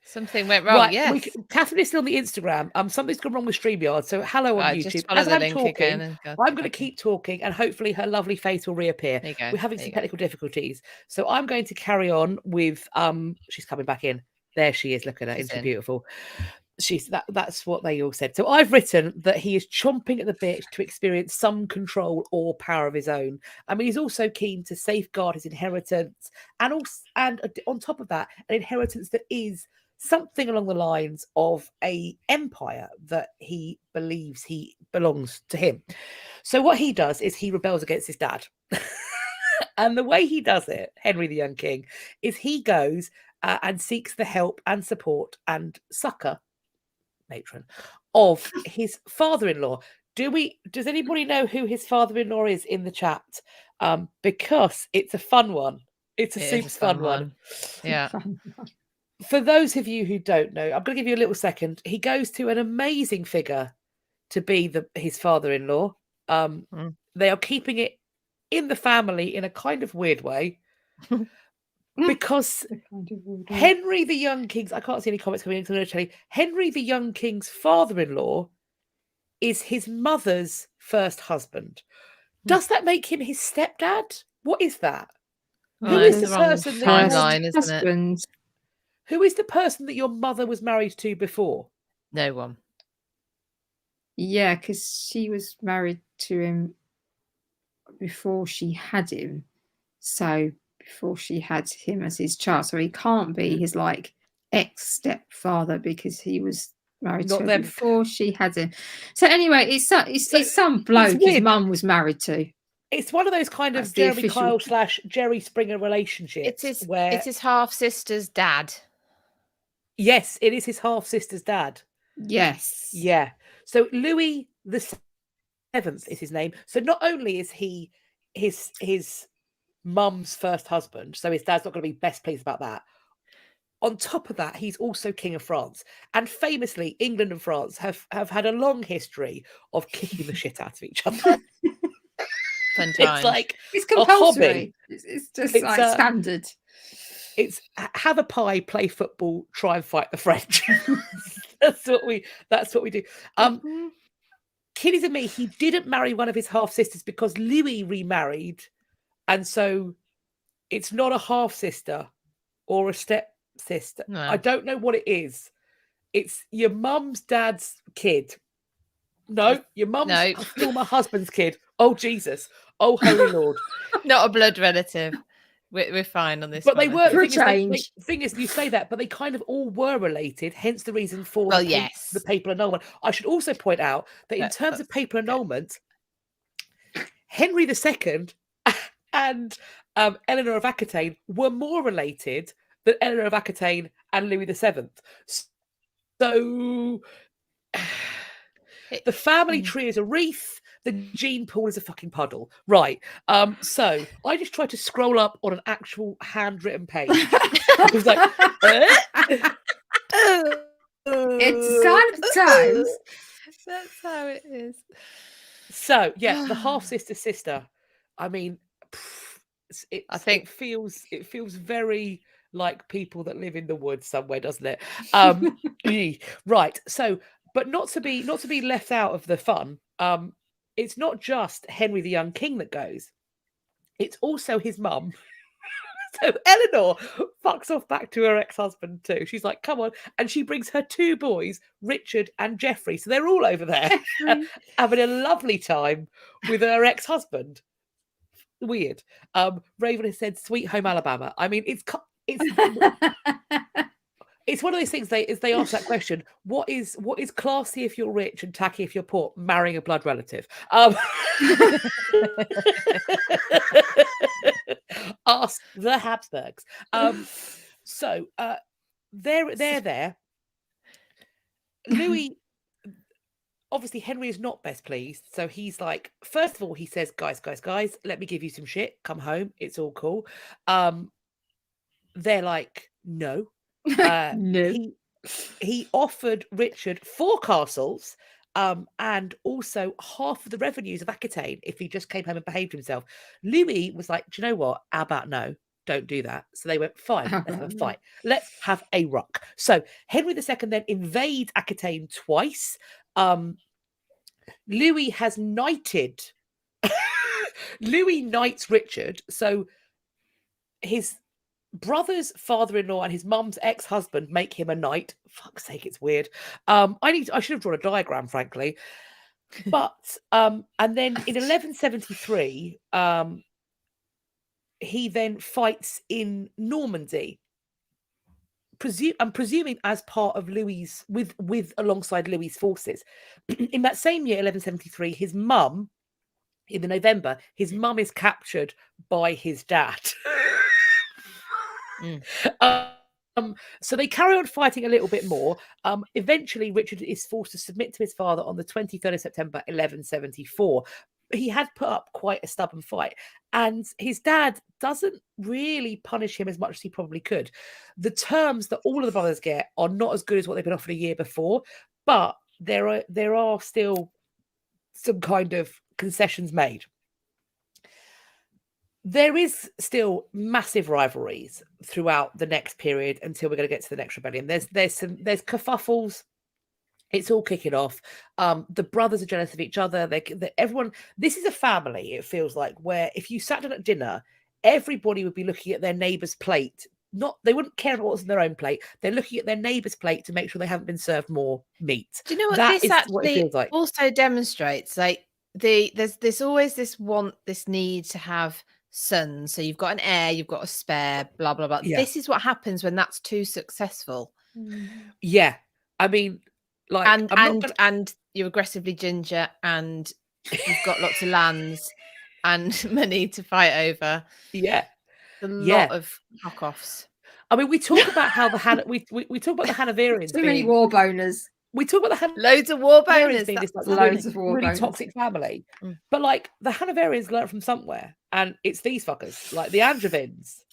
[SPEAKER 3] Something went wrong. Right, yes.
[SPEAKER 2] Catherine is still on the Instagram. Something's gone wrong with StreamYard. So hello on YouTube. As I'm talking, I'm going to keep talking, and hopefully her lovely face will reappear. We're having some technical difficulties, so I'm going to carry on with. She's coming back in. There she is. Look at her. Isn't she beautiful? That's what they all said. So I've written that he is chomping at the bit to experience some control or power of his own. I mean, he's also keen to safeguard his inheritance, and on top of that, an inheritance that is something along the lines of a empire that he believes he belongs to him. So what he does is he rebels against his dad. And the way he does it, Henry the Young King, is he goes and seeks the help and support and succor, matron, of his father-in-law. Does anybody know who his father-in-law is in the chat? Because it's a fun one. It's a super fun one.
[SPEAKER 3] Yeah.
[SPEAKER 2] For those of you who don't know, I'm going to give you a little second. He goes to an amazing figure to be his father-in-law. They are keeping it in the family in a kind of weird way. Because Henry the Young King's, I can't see any comments coming in, so I'm going to tell you, Henry the Young King's father-in-law is his mother's first husband. Does that make him his stepdad? What is that? Who is the person Who is the person that your mother was married to before?
[SPEAKER 3] No one.
[SPEAKER 1] Yeah, because she was married to him before she had him. So before she had him as his child. So he can't be his ex-stepfather because he was married to her before she had him. So anyway, it's some bloke his mum was married to.
[SPEAKER 2] It's one of those kind of Jeremy Kyle / Jerry Springer relationships.
[SPEAKER 3] It's his half-sister's dad.
[SPEAKER 2] Yes, it is his half-sister's dad.
[SPEAKER 1] Yes.
[SPEAKER 2] Yeah. So Louis the Seventh is his name. So not only is he his mum's first husband, so his dad's not going to be best pleased about that. On top of that, he's also King of France. And famously, England and France have had a long history of kicking the shit out of each other.
[SPEAKER 3] Fun time.
[SPEAKER 1] It's compulsory. It's just standard.
[SPEAKER 2] It's have a pie, play football, try and fight the French. That's what we do. Kiddies and me, he didn't marry one of his half sisters because Louis remarried, and so it's not a half sister or a step sister. No. I don't know what it is. It's your mum's dad's kid. No, your mum's still my husband's kid. Oh Jesus! Oh Holy Lord!
[SPEAKER 3] Not a blood relative. We're fine on this.
[SPEAKER 2] But they were.
[SPEAKER 1] For a change.
[SPEAKER 2] Thing is, you say that, but they kind of all were related. Hence the reason for
[SPEAKER 3] Well,
[SPEAKER 2] the
[SPEAKER 3] yes.
[SPEAKER 2] papal annulment. I should also point out that in terms of papal annulment, Henry II and Eleanor of Aquitaine were more related than Eleanor of Aquitaine and Louis VII. So the family tree is a wreath. The gene pool is a fucking puddle. Right. So I just tried to scroll up on an actual handwritten page. I was like,
[SPEAKER 1] it's sign of the times.
[SPEAKER 3] That's how it is.
[SPEAKER 2] So yeah, the half sister. I mean, it feels very like people that live in the woods somewhere, doesn't it? Right. So, but not to be left out of the fun. It's not just Henry the young king that goes. It's also his mum. So Eleanor fucks off back to her ex-husband too. She's like, come on. And she brings her 2 boys, Richard and Geoffrey. So they're all over there having a lovely time with her ex-husband. Weird. Raven has said, "Sweet Home Alabama." I mean, it's it's one of those things. They ask that question: what is classy if you're rich and tacky if you're poor? Marrying a blood relative. Ask the Habsburgs. So they're there. Louis. Obviously, Henry is not best pleased. So he's like, first of all, he says, guys, let me give you some shit. Come home. It's all cool. They're like, no.
[SPEAKER 1] No.
[SPEAKER 2] He offered Richard 4 castles and also half of the revenues of Aquitaine if he just came home and behaved himself. Louis was like, do you know what? How about no? Don't do that. So they went, fine, let's have a fight. Let's have a ruck. So Henry II then invades Aquitaine twice. Louis has knighted. Louis knights Richard. So his brother's father-in-law and his mum's ex-husband make him a knight. Fuck's sake, it's weird. I should have drawn a diagram, frankly. But and then in 1173, he then fights in Normandy. I'm presuming as part of Louis with alongside Louis' forces. In that same year, 1173, his mum, in the November, his mum is captured by his dad. So they carry on fighting a little bit more. Eventually, Richard is forced to submit to his father on the 23rd of September, 1174. He had put up quite a stubborn fight, and his dad doesn't really punish him as much as he probably could. The terms that all of the brothers get are not as good as what they've been offered a year before, but there are still some kind of concessions made. There is still massive rivalries throughout the next period until we're going to get to the next rebellion. There's kerfuffles. It's all kicking off. The brothers are jealous of each other. Everyone. This is a family. It feels like where if you sat down at dinner, everybody would be looking at their neighbour's plate. They wouldn't care about what's on their own plate. They're looking at their neighbour's plate to make sure they haven't been served more meat.
[SPEAKER 3] Do you know what
[SPEAKER 2] that
[SPEAKER 3] this actually
[SPEAKER 2] what it feels like.
[SPEAKER 3] Also demonstrates? Like there's always this need to have sons. So you've got an heir, you've got a spare, blah blah blah. Yeah. This is what happens when that's too successful.
[SPEAKER 2] Yeah, I mean. Like
[SPEAKER 3] and you're aggressively ginger and you've got lots of lands and money to fight over.
[SPEAKER 2] Yeah.
[SPEAKER 3] A lot of knockoffs.
[SPEAKER 2] I mean, we talk about how we talk about the Hanoverians.
[SPEAKER 1] Too many war boners.
[SPEAKER 2] We talk about the
[SPEAKER 3] loads of war boners
[SPEAKER 2] being this
[SPEAKER 1] loads of war
[SPEAKER 2] really toxic family. But like the Hanoverians learn from somewhere, and it's these fuckers, like the Angevins.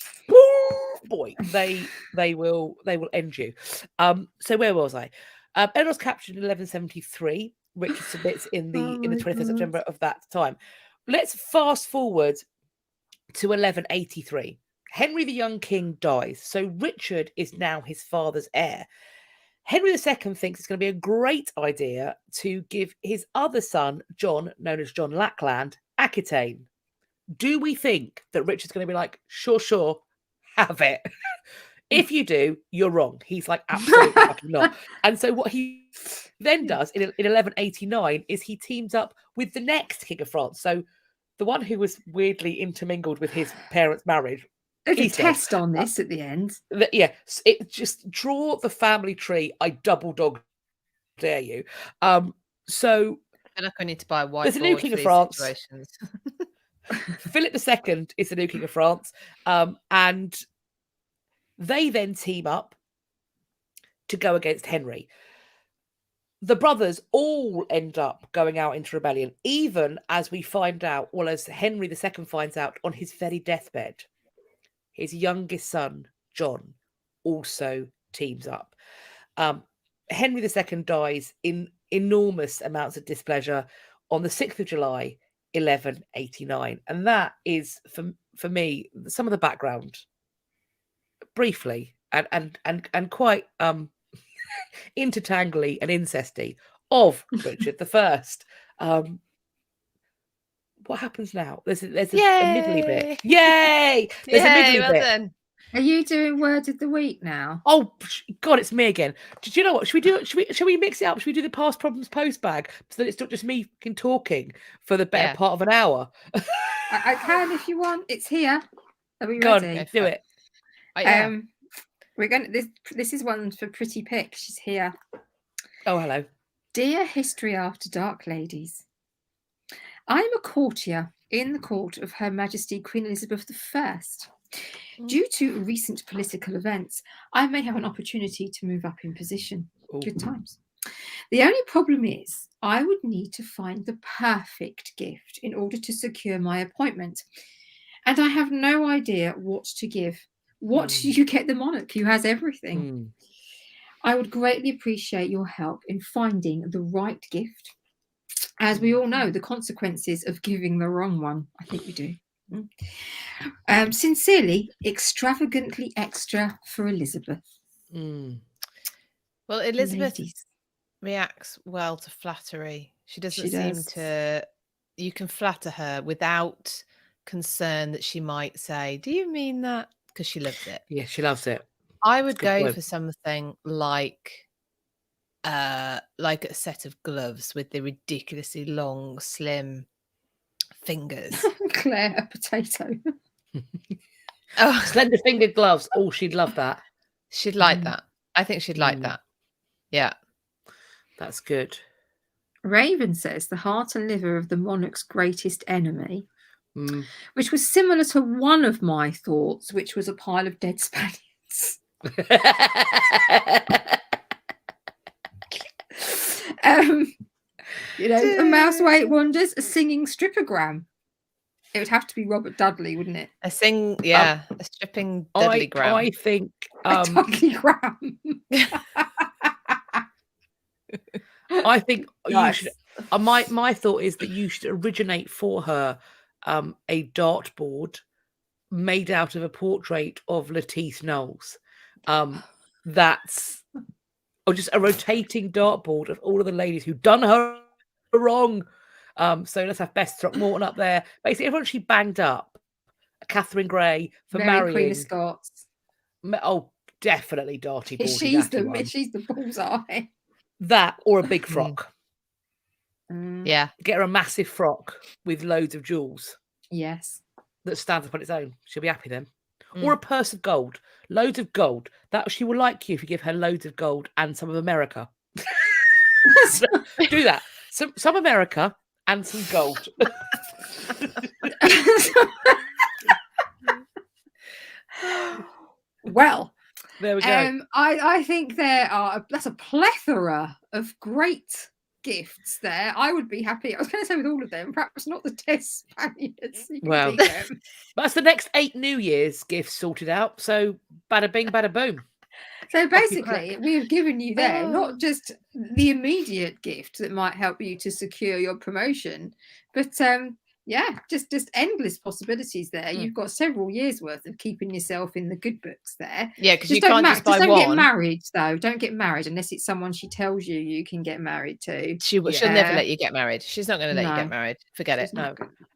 [SPEAKER 2] Boy, they will end you. So where was I? Eleanor's captured in 1173. Richard submits in the 23rd of September of that time. Let's fast forward to 1183. Henry the young king dies, so Richard is now his father's heir. Henry II thinks it's going to be a great idea to give his other son, John, known as John Lackland, Aquitaine. Do we think that Richard's going to be like, sure, have it? If you do, you're wrong. He's like, absolutely fucking not. And so what he then does in 1189 is he teams up with the next king of France. So the one who was weirdly intermingled with his parents' marriage,
[SPEAKER 1] There's
[SPEAKER 2] he
[SPEAKER 1] a
[SPEAKER 2] said,
[SPEAKER 1] test on this at the end.
[SPEAKER 2] yeah, it just draw the family tree. I double dog dare you. So
[SPEAKER 3] I feel like I need to buy a
[SPEAKER 2] there's a new
[SPEAKER 3] whiteboard
[SPEAKER 2] king
[SPEAKER 3] for
[SPEAKER 2] of
[SPEAKER 3] these
[SPEAKER 2] France.
[SPEAKER 3] situations.
[SPEAKER 2] Philip II is the new king of France, and they then team up to go against Henry. The brothers all end up going out into rebellion, even as we find out, well, as Henry II finds out on his very deathbed, his youngest son, John, also teams up. Henry II dies in enormous amounts of displeasure on the 6th of July, 1189. And that is, for me, some of the background, briefly, and quite intertangly and incesty of Richard I. What happens now? There's a middly bit. Yay! There's a
[SPEAKER 3] Yay,
[SPEAKER 2] middly
[SPEAKER 3] well
[SPEAKER 2] bit.
[SPEAKER 3] done.
[SPEAKER 1] Are you doing word of the week now?
[SPEAKER 2] Oh God, it's me again. Do you know what? Should we do it? Should we mix it up? Should we do the past problems post bag so that it's not just me talking for the better part of an hour?
[SPEAKER 1] I can if you want. It's here. Are we
[SPEAKER 2] Go
[SPEAKER 1] ready?
[SPEAKER 2] on, do it.
[SPEAKER 3] Yeah.
[SPEAKER 1] We're gonna this is one for Pretty Pick. She's here.
[SPEAKER 2] Oh, hello.
[SPEAKER 1] Dear History After Dark ladies, I am a courtier in the court of Her Majesty Queen Elizabeth I. Due to recent political events, I may have an opportunity to move up in position.
[SPEAKER 2] Ooh.
[SPEAKER 1] Good times. The only problem is I would need to find the perfect gift in order to secure my appointment. And I have no idea what to give. What do you get the monarch who has everything? I would greatly appreciate your help in finding the right gift. As we all know, the consequences of giving the wrong one. I think we do. Sincerely, extravagantly extra for Elizabeth.
[SPEAKER 3] Well, Elizabeth reacts well to flattery. She doesn't seem to. You can flatter her without concern that she might say, "Do you mean that?" Because she loves it.
[SPEAKER 2] Yeah, she loves it.
[SPEAKER 3] I would go for something like a set of gloves with the ridiculously long, slim fingers.
[SPEAKER 1] Claire, a potato.
[SPEAKER 2] Slender fingered gloves. Oh, she'd love that.
[SPEAKER 3] She'd like that. I think she'd like that. Yeah.
[SPEAKER 2] That's good.
[SPEAKER 1] Raven says the heart and liver of the monarch's greatest enemy, which was similar to one of my thoughts, which was a pile of dead Spaniards. A mouse weight wonders, a singing strippergram. It would have to be Robert Dudley, wouldn't it?
[SPEAKER 3] A stripping Dudley Graham.
[SPEAKER 2] I think
[SPEAKER 1] Dudley Graham.
[SPEAKER 2] I think you should. My thought is that you should originate for her a dartboard made out of a portrait of Lettice Knowles. That's or just a rotating dartboard of all of the ladies who've done her wrong. So let's have Bess Throckmorton up there. Basically, everyone she banged up. Catherine Grey for marrying
[SPEAKER 1] Queen of Scots.
[SPEAKER 2] Oh, definitely Darty Boardy.
[SPEAKER 1] She's the bullseye.
[SPEAKER 2] That or a big frock.
[SPEAKER 3] Yeah.
[SPEAKER 2] Get her a massive frock with loads of jewels.
[SPEAKER 1] Yes.
[SPEAKER 2] That stands up on its own. She'll be happy then. Or a purse of gold. Loads of gold. That she will like you if you give her loads of gold and some of America. Do that. Some America and some gold.
[SPEAKER 1] Well,
[SPEAKER 2] there we go.
[SPEAKER 1] I think that's a plethora of great gifts there. I would be happy. I was going to say with all of them, perhaps not the dead Spaniards.
[SPEAKER 2] Well, that's the next 8 New Year's gifts sorted out. So bada bing, bada boom.
[SPEAKER 1] So basically, we have given you there not just the immediate gift that might help you to secure your promotion, but just endless possibilities there. You've got several years worth of keeping yourself in the good books there.
[SPEAKER 3] Yeah, because you can't just buy one.
[SPEAKER 1] Don't get married though. Don't get married unless it's someone she tells you can get married to.
[SPEAKER 3] She'll never let you get married. She's not going to let you get married. Forget it.
[SPEAKER 2] No.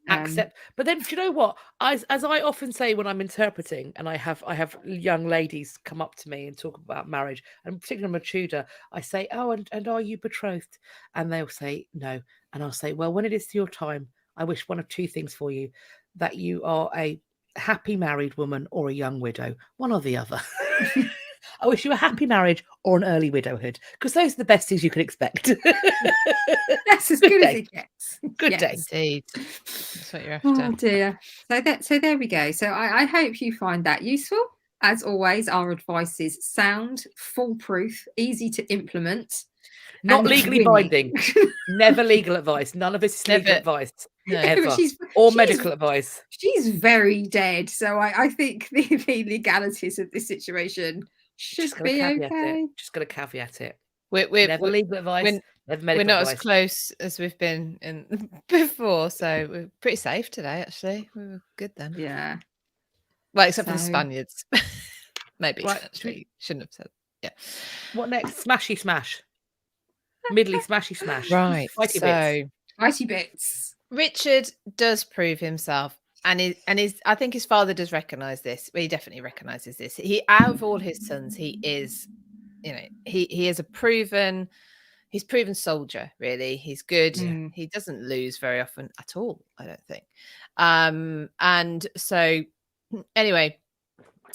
[SPEAKER 2] Accept. But then, do you know what? As I often say when I'm interpreting, and I have young ladies come up to me and talk about marriage, and particularly I'm a Tudor, I say, "Oh, and are you betrothed?" And they'll say no, and I'll say, "Well, when it is your time, I wish one of two things for you: that you are a happy married woman or a young widow, one or the other. I wish you a happy marriage or an early widowhood, because those are the best things you can expect.
[SPEAKER 1] That's as good as it gets.
[SPEAKER 2] Good day.
[SPEAKER 3] Indeed. That's what you're after.
[SPEAKER 1] Oh dear. So there we go. So I hope you find that useful. As always, our advice is sound, foolproof, easy to implement.
[SPEAKER 2] Not
[SPEAKER 1] and
[SPEAKER 2] legally
[SPEAKER 1] winning.
[SPEAKER 2] binding. Never legal advice. None of this is legal
[SPEAKER 3] Never.
[SPEAKER 2] advice.
[SPEAKER 3] No.
[SPEAKER 2] Ever.
[SPEAKER 1] But
[SPEAKER 2] or medical advice.
[SPEAKER 1] She's very dead. So I think the legalities of this situation should be okay.
[SPEAKER 2] Just got to caveat it.
[SPEAKER 3] We're
[SPEAKER 2] never legal advice. Never medical
[SPEAKER 3] we're not
[SPEAKER 2] advice.
[SPEAKER 3] as close as we've been in before, so we're pretty safe today. Actually, we were good then.
[SPEAKER 1] Yeah.
[SPEAKER 3] Well, except for the Spaniards. Maybe actually shouldn't have said. Yeah.
[SPEAKER 2] What next? Smashy smash. Middly smashy smash.
[SPEAKER 3] Right.
[SPEAKER 1] Mighty bits.
[SPEAKER 3] Richard does prove himself, and I think his father does recognise this. Well, he definitely recognises this. He, out of all his sons, he is, he is a proven soldier. Really, he's good. He doesn't lose very often at all, I don't think. And so anyway,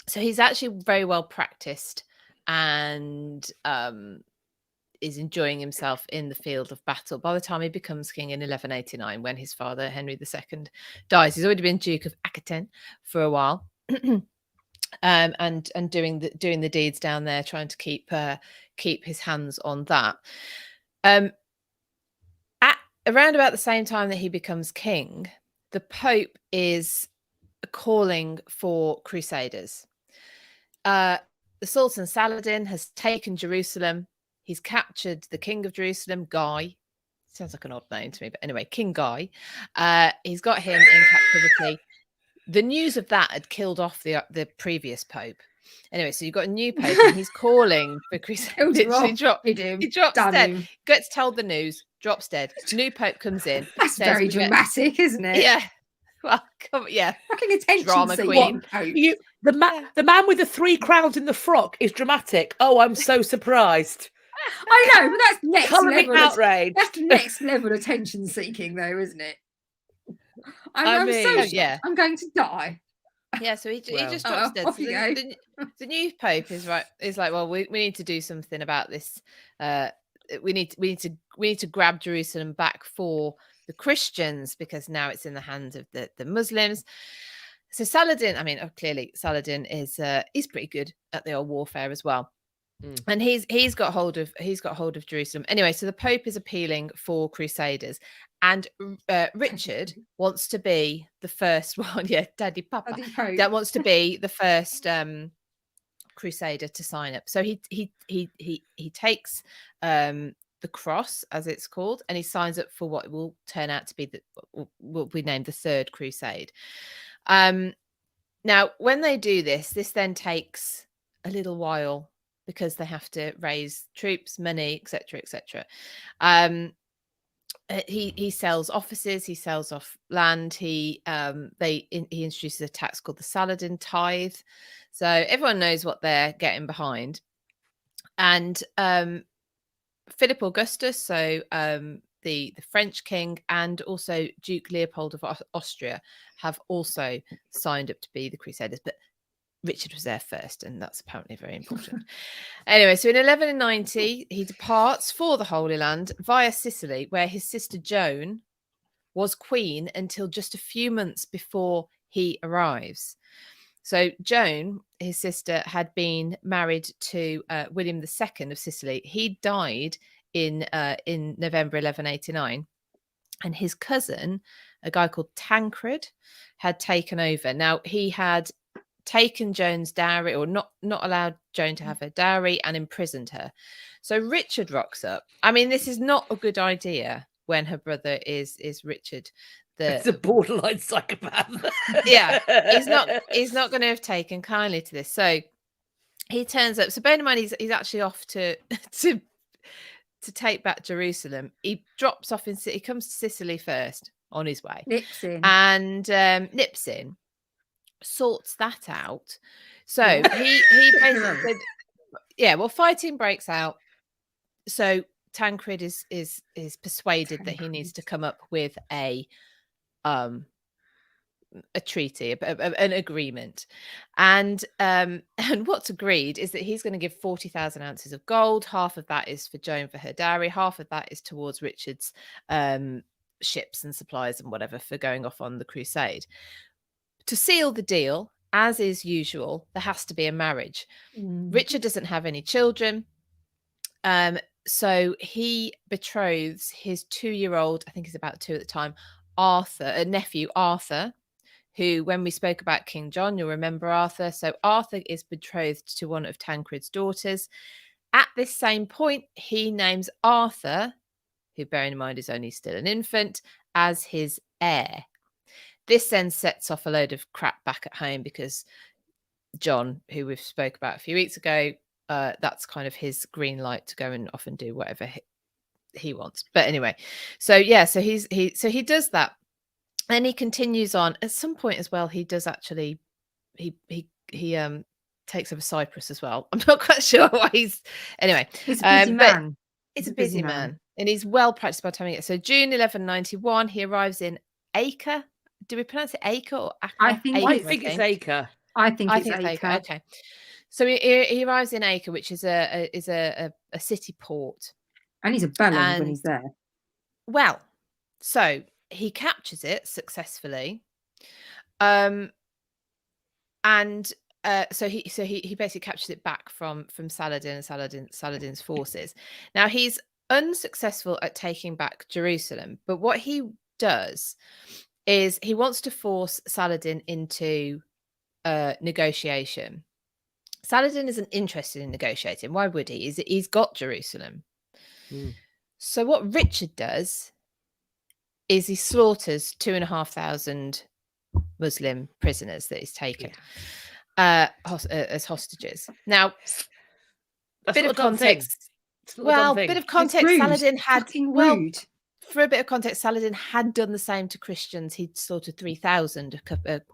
[SPEAKER 3] so he's actually very well practiced, and is enjoying himself in the field of battle by the time he becomes king in 1189, when his father Henry II dies. He's already been Duke of Aquitaine for a while, and doing the deeds down there, trying to keep his hands on that. At around about the same time that he becomes king, the Pope is calling for crusaders. The Sultan Saladin has taken Jerusalem. He's captured the King of Jerusalem, Guy. Sounds like an odd name to me, but anyway, King Guy. He's got him in captivity. The news of that had killed off the previous Pope. Anyway, so you've got a new Pope, and he's calling for crusaders. He drops dead. Gets told the news, drops dead. New Pope comes in.
[SPEAKER 1] That's very dramatic, isn't it?
[SPEAKER 3] Yeah. Well, yeah.
[SPEAKER 1] Fucking attention
[SPEAKER 3] drama queen.
[SPEAKER 2] The man with the 3 crowns in the frock is dramatic. Oh, I'm so surprised.
[SPEAKER 1] I know, but that's next level
[SPEAKER 2] outrage.
[SPEAKER 1] That's next level attention seeking, though, isn't it? I'm going to die.
[SPEAKER 3] Yeah, so he just drops dead. So the new Pope is like, well, we need to do something about this. We need to grab Jerusalem back for the Christians, because now it's in the hands of the Muslims. So Saladin, clearly Saladin is he's pretty good at the old warfare as well. And he's got hold of Jerusalem. Anyway, so the Pope is appealing for crusaders, and Richard wants to be the first one. Yeah, Daddy Papa. That wants to be the first crusader to sign up. So he takes the cross, as it's called, and he signs up for what will turn out to be what we named the Third Crusade. Now, when they do this then takes a little while, because they have to raise troops, money, etc. He sells offices, he sells off land. He introduces a tax called the Saladin tithe, so everyone knows what they're getting behind. And Philip Augustus, so the French king, and also Duke Leopold of Austria have also signed up to be the Crusaders, but Richard was there first, and that's apparently very important. Anyway, so in 1190, he departs for the Holy Land via Sicily, where his sister Joan was queen until just a few months before he arrives. So Joan, his sister, had been married to William II of Sicily. He died in November 1189, and his cousin, a guy called Tancred, had taken over. Now, he had taken Joan's dowry, or not allowed Joan to have her dowry, and imprisoned her. So Richard rocks up. This is not a good idea when her brother is Richard. It's
[SPEAKER 2] a borderline psychopath.
[SPEAKER 3] Yeah, he's not going to have taken kindly to this. So he turns up. So bear in mind, he's actually off to take back Jerusalem. He drops off he comes to Sicily first on his way.
[SPEAKER 1] Nips in.
[SPEAKER 3] Sorts that out. So he basically said, fighting breaks out. So Tancred is persuaded that he needs to come up with a a treaty, an agreement, and what's agreed is that he's going to give 40,000 ounces of gold. Half of that is for Joan for her dowry. Half of that is towards Richard's ships and supplies and whatever for going off on the crusade. To seal the deal, as is usual, there has to be a marriage. Richard doesn't have any children, so he betroths his 2-year-old, I think he's about 2 at the time, nephew Arthur, who, when we spoke about King John, you'll remember Arthur. So Arthur is betrothed to one of Tancred's daughters. At this same point, he names Arthur, who, bearing in mind, is only still an infant, as his heir. This then sets off a load of crap back at home because John, who we've spoke about a few weeks ago, that's kind of his green light to go and off and do whatever he wants. But anyway, so yeah, so he does that. Then he continues on. At some point as well, he does actually he takes over Cyprus as well. I'm not quite sure why he's anyway.
[SPEAKER 1] He's a busy man.
[SPEAKER 3] He's a busy man. And he's well practiced by the time he gets. So June 1191, he arrives in Acre. Do we pronounce it Acre or Acre?
[SPEAKER 2] I think it's Acre.
[SPEAKER 1] I think it's Acre.
[SPEAKER 3] Okay. So he arrives in Acre, which is a city port.
[SPEAKER 1] And he's a bellend when he's there.
[SPEAKER 3] Well, so he captures it successfully. So he basically captures it back from Saladin and Saladin's forces. Now he's unsuccessful at taking back Jerusalem, but what he does is he wants to force Saladin into negotiation. Saladin isn't interested in negotiating. Why would he? He's got Jerusalem. So what Richard does is he slaughters 2,500 Muslim prisoners that he's taken as hostages. Now, bit of context. Bit of context. Saladin had for a bit of context, Saladin had done the same to Christians. He'd slaughtered 3,000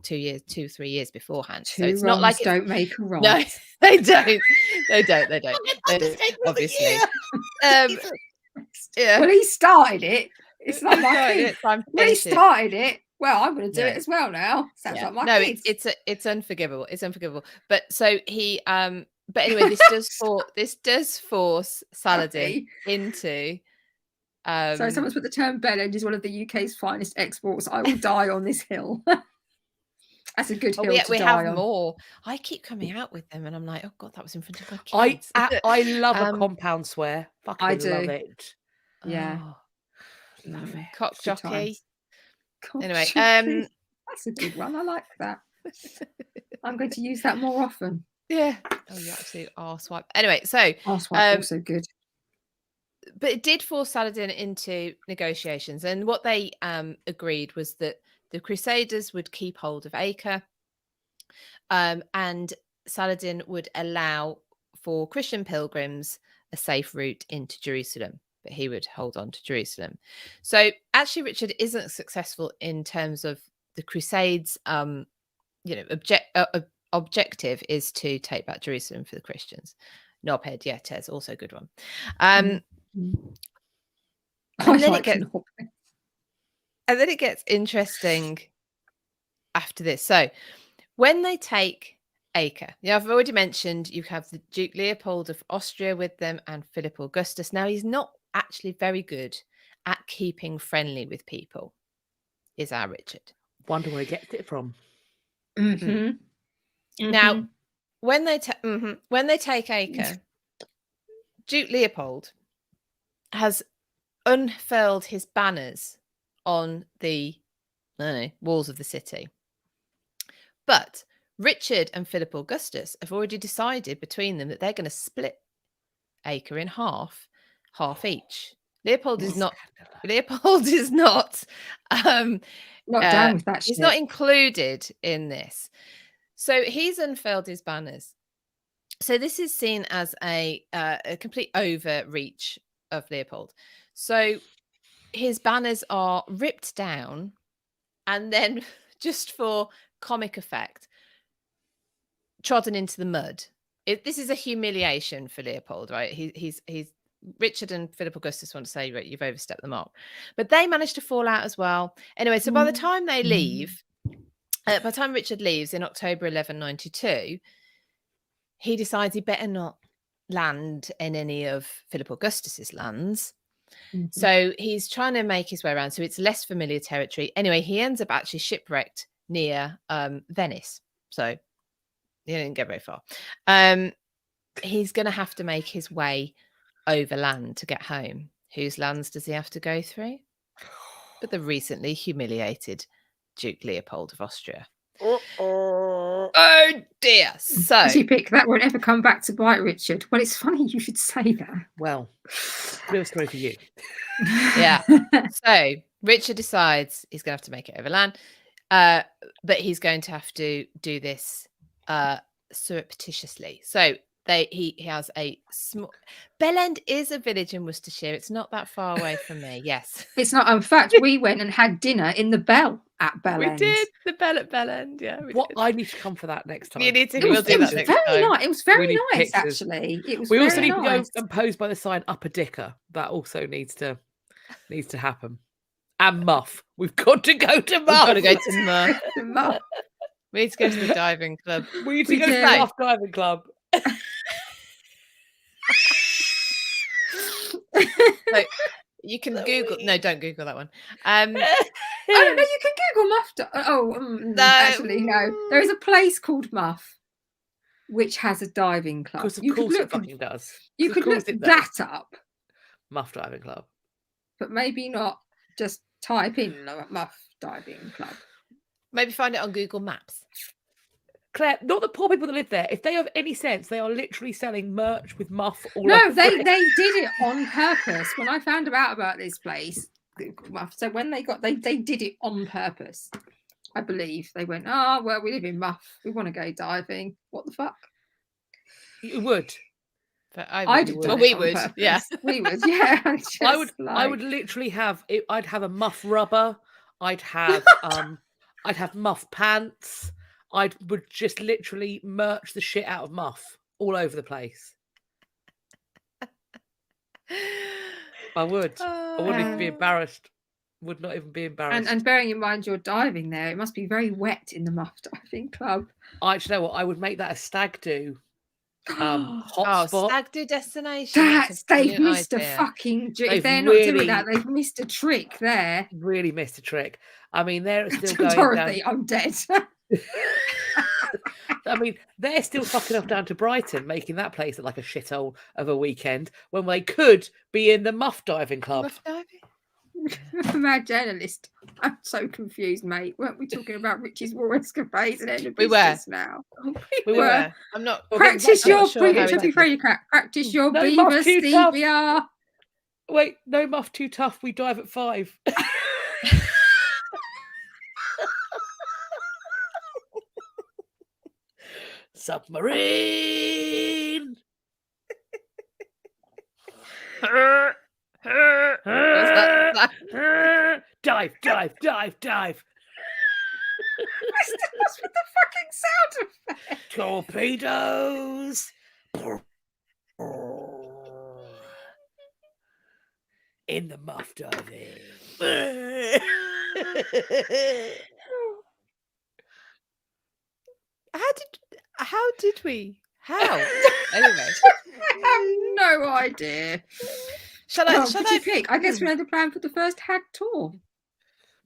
[SPEAKER 3] 2 or 3 years beforehand. So it's not like
[SPEAKER 1] don't make a right.
[SPEAKER 3] No, they don't. They don't. Obviously. Yeah.
[SPEAKER 1] Well, he started it. It's not like he started it. Well, I'm going to do it as well now. Sounds like my kids.
[SPEAKER 3] It's unforgivable. It's unforgivable. But so he but anyway, this does force Saladin into.
[SPEAKER 1] So someone's put the term bellend is one of the UK's finest exports. I will die on this hill. That's a good hill to die on.
[SPEAKER 3] We have more. I keep coming out with them and I'm like, oh God, that was in front of my kids.
[SPEAKER 2] I love a compound swear. I do. Love it.
[SPEAKER 1] Yeah.
[SPEAKER 3] Oh, love it. Cock jockey. Anyway,
[SPEAKER 1] that's a good one. I like that. I'm going to use that more often.
[SPEAKER 3] Yeah. Oh, you absolute arswipe. Anyway, so
[SPEAKER 1] arswipe also good.
[SPEAKER 3] But it did force Saladin into negotiations, and what they agreed was that the Crusaders would keep hold of Acre, and Saladin would allow for Christian pilgrims a safe route into Jerusalem, but he would hold on to Jerusalem. So actually, Richard isn't successful in terms of the Crusades. Objective is to take back Jerusalem for the Christians. Knobhead, yeah, Tez, also a good one. And then it gets interesting after this. So when they take Acre, I've already mentioned you have the Duke Leopold of Austria with them and Philip Augustus. Now he's not actually very good at keeping friendly with people, is our Richard.
[SPEAKER 2] Wonder where he gets it from.
[SPEAKER 3] Now, when they take Acre, Duke Leopold has unfurled his banners on the walls of the city. But Richard and Philip Augustus have already decided between them that they're going to split Acre in half each. Leopold is not down with that shit. He's not included in this. So he's unfurled his banners. So this is seen as a complete overreach of Leopold. So his banners are ripped down and then, just for comic effect, trodden into the mud. This is a humiliation for Leopold, right? He's Richard and Philip Augustus want to say, right, you've overstepped the mark. But they managed to fall out as well. Anyway, so by the time they leave, By the time Richard leaves in October 1192, he decides he better not land in any of Philip Augustus's lands.
[SPEAKER 1] Mhm.
[SPEAKER 3] So he's trying to make his way around. So it's less familiar territory. Anyway, he ends up actually shipwrecked near Venice. So he didn't get very far. He's going to have to make his way overland to get home. Whose lands does he have to go through? But the recently humiliated Duke Leopold of Austria. Oh dear. So
[SPEAKER 1] Did you pick that won't ever come back to bite Richard? Well, it's funny you should say that.
[SPEAKER 2] Well, real story for you.
[SPEAKER 3] Yeah. So Richard decides he's going to have to make it overland, but he's going to have to do this surreptitiously. So he has a small. Bellend is a village in Worcestershire. It's not that far away from me. Yes,
[SPEAKER 1] it's not. In fact, we went and had dinner in the Bell at Bellend.
[SPEAKER 3] We did the Bell at Bellend. Yeah.
[SPEAKER 2] I need to come for that next time.
[SPEAKER 3] You need to.
[SPEAKER 1] We'll
[SPEAKER 3] do that next time.
[SPEAKER 1] Nice. It was very nice, actually. It was.
[SPEAKER 2] We also
[SPEAKER 1] very
[SPEAKER 2] need
[SPEAKER 1] nice.
[SPEAKER 2] to go and pose by the sign Upper Dicker. That also needs to happen. And Muff. We've got to go to Muff.
[SPEAKER 3] We've got to go to Muff.
[SPEAKER 1] Muff.
[SPEAKER 3] We need to go to the diving club.
[SPEAKER 2] We need to go to the Muff diving club.
[SPEAKER 3] So you can Google. No, don't Google that one.
[SPEAKER 1] Oh no, you can Google Muff.
[SPEAKER 3] No.
[SPEAKER 1] Actually, no. There is a place called Muff, which has a diving club.
[SPEAKER 2] Of course, it fucking does.
[SPEAKER 1] You could look that up.
[SPEAKER 2] Muff diving club.
[SPEAKER 1] But maybe not just type in Muff diving club.
[SPEAKER 3] Maybe find it on Google Maps.
[SPEAKER 2] Claire, not the poor people that live there. If they have any sense, they are literally selling merch with Muff all
[SPEAKER 1] No,
[SPEAKER 2] over
[SPEAKER 1] they
[SPEAKER 2] it.
[SPEAKER 1] did it on purpose. When I found out about this place, Google Muff. So when they did it on purpose. I believe they went, oh well, we live in Muff. We want to go diving. What the fuck?
[SPEAKER 2] You would.
[SPEAKER 3] But
[SPEAKER 1] we
[SPEAKER 3] would. Yeah.
[SPEAKER 1] We would. Yeah.
[SPEAKER 2] I would literally have it. I'd have a Muff rubber. I'd have I'd have Muff pants. I would just literally merch the shit out of Muff all over the place. I would. I wouldn't even be embarrassed. Would not even be embarrassed.
[SPEAKER 1] And bearing in mind you're diving there, it must be very wet in the Muff diving club.
[SPEAKER 2] Actually, know what? I would make that a stag do hotspot.
[SPEAKER 3] Stag do destination.
[SPEAKER 1] They've missed a fucking trick. If they're not doing that, they've missed a trick there.
[SPEAKER 2] Really missed a trick. I mean, they're still going
[SPEAKER 1] Dorothy,
[SPEAKER 2] down.
[SPEAKER 1] I'm dead.
[SPEAKER 2] I mean, they're still fucking off down to Brighton, making that place like a shithole of a weekend when they could be in the Muff diving club.
[SPEAKER 3] Muff diving?
[SPEAKER 1] Mad journalist. I'm so confused, mate. Weren't we talking about Richie's war escapades and end of
[SPEAKER 3] we
[SPEAKER 1] business
[SPEAKER 3] were
[SPEAKER 1] now?
[SPEAKER 3] We were. I'm not.
[SPEAKER 1] Practice your practice your
[SPEAKER 2] no
[SPEAKER 1] beaver stevia.
[SPEAKER 2] Wait, no Muff too tough. We dive at 5. Submarine. Dive.
[SPEAKER 1] What's with the fucking sound effect?
[SPEAKER 2] Torpedoes. In the Muff diving.
[SPEAKER 3] How did we? How? Anyway.
[SPEAKER 1] I have no idea.
[SPEAKER 3] Shall I
[SPEAKER 1] pick? I guess we had the plan for the first hag tour.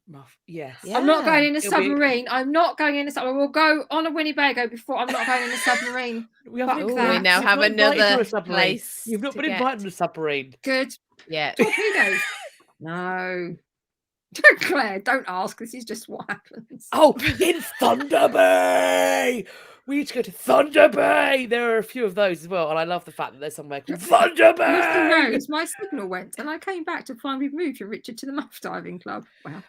[SPEAKER 2] Muff, yes.
[SPEAKER 3] Yeah.
[SPEAKER 1] I'm not going in a submarine. I'm not going in a submarine. We'll go on a Winnebago before. I'm not going in a submarine.
[SPEAKER 2] We
[SPEAKER 3] now have another place.
[SPEAKER 2] You've not been invited to a submarine.
[SPEAKER 1] Good.
[SPEAKER 3] Yeah.
[SPEAKER 1] Torpedoes. No. Claire, don't ask. This is just what happens.
[SPEAKER 2] Oh, in Thunder Bay! We need to go to Thunder Bay. There are a few of those as well, and I love the fact that there's somewhere called Thunder Bay.
[SPEAKER 1] My signal went, and I came back to find we've moved Richard to the Muff Diving Club. Wow.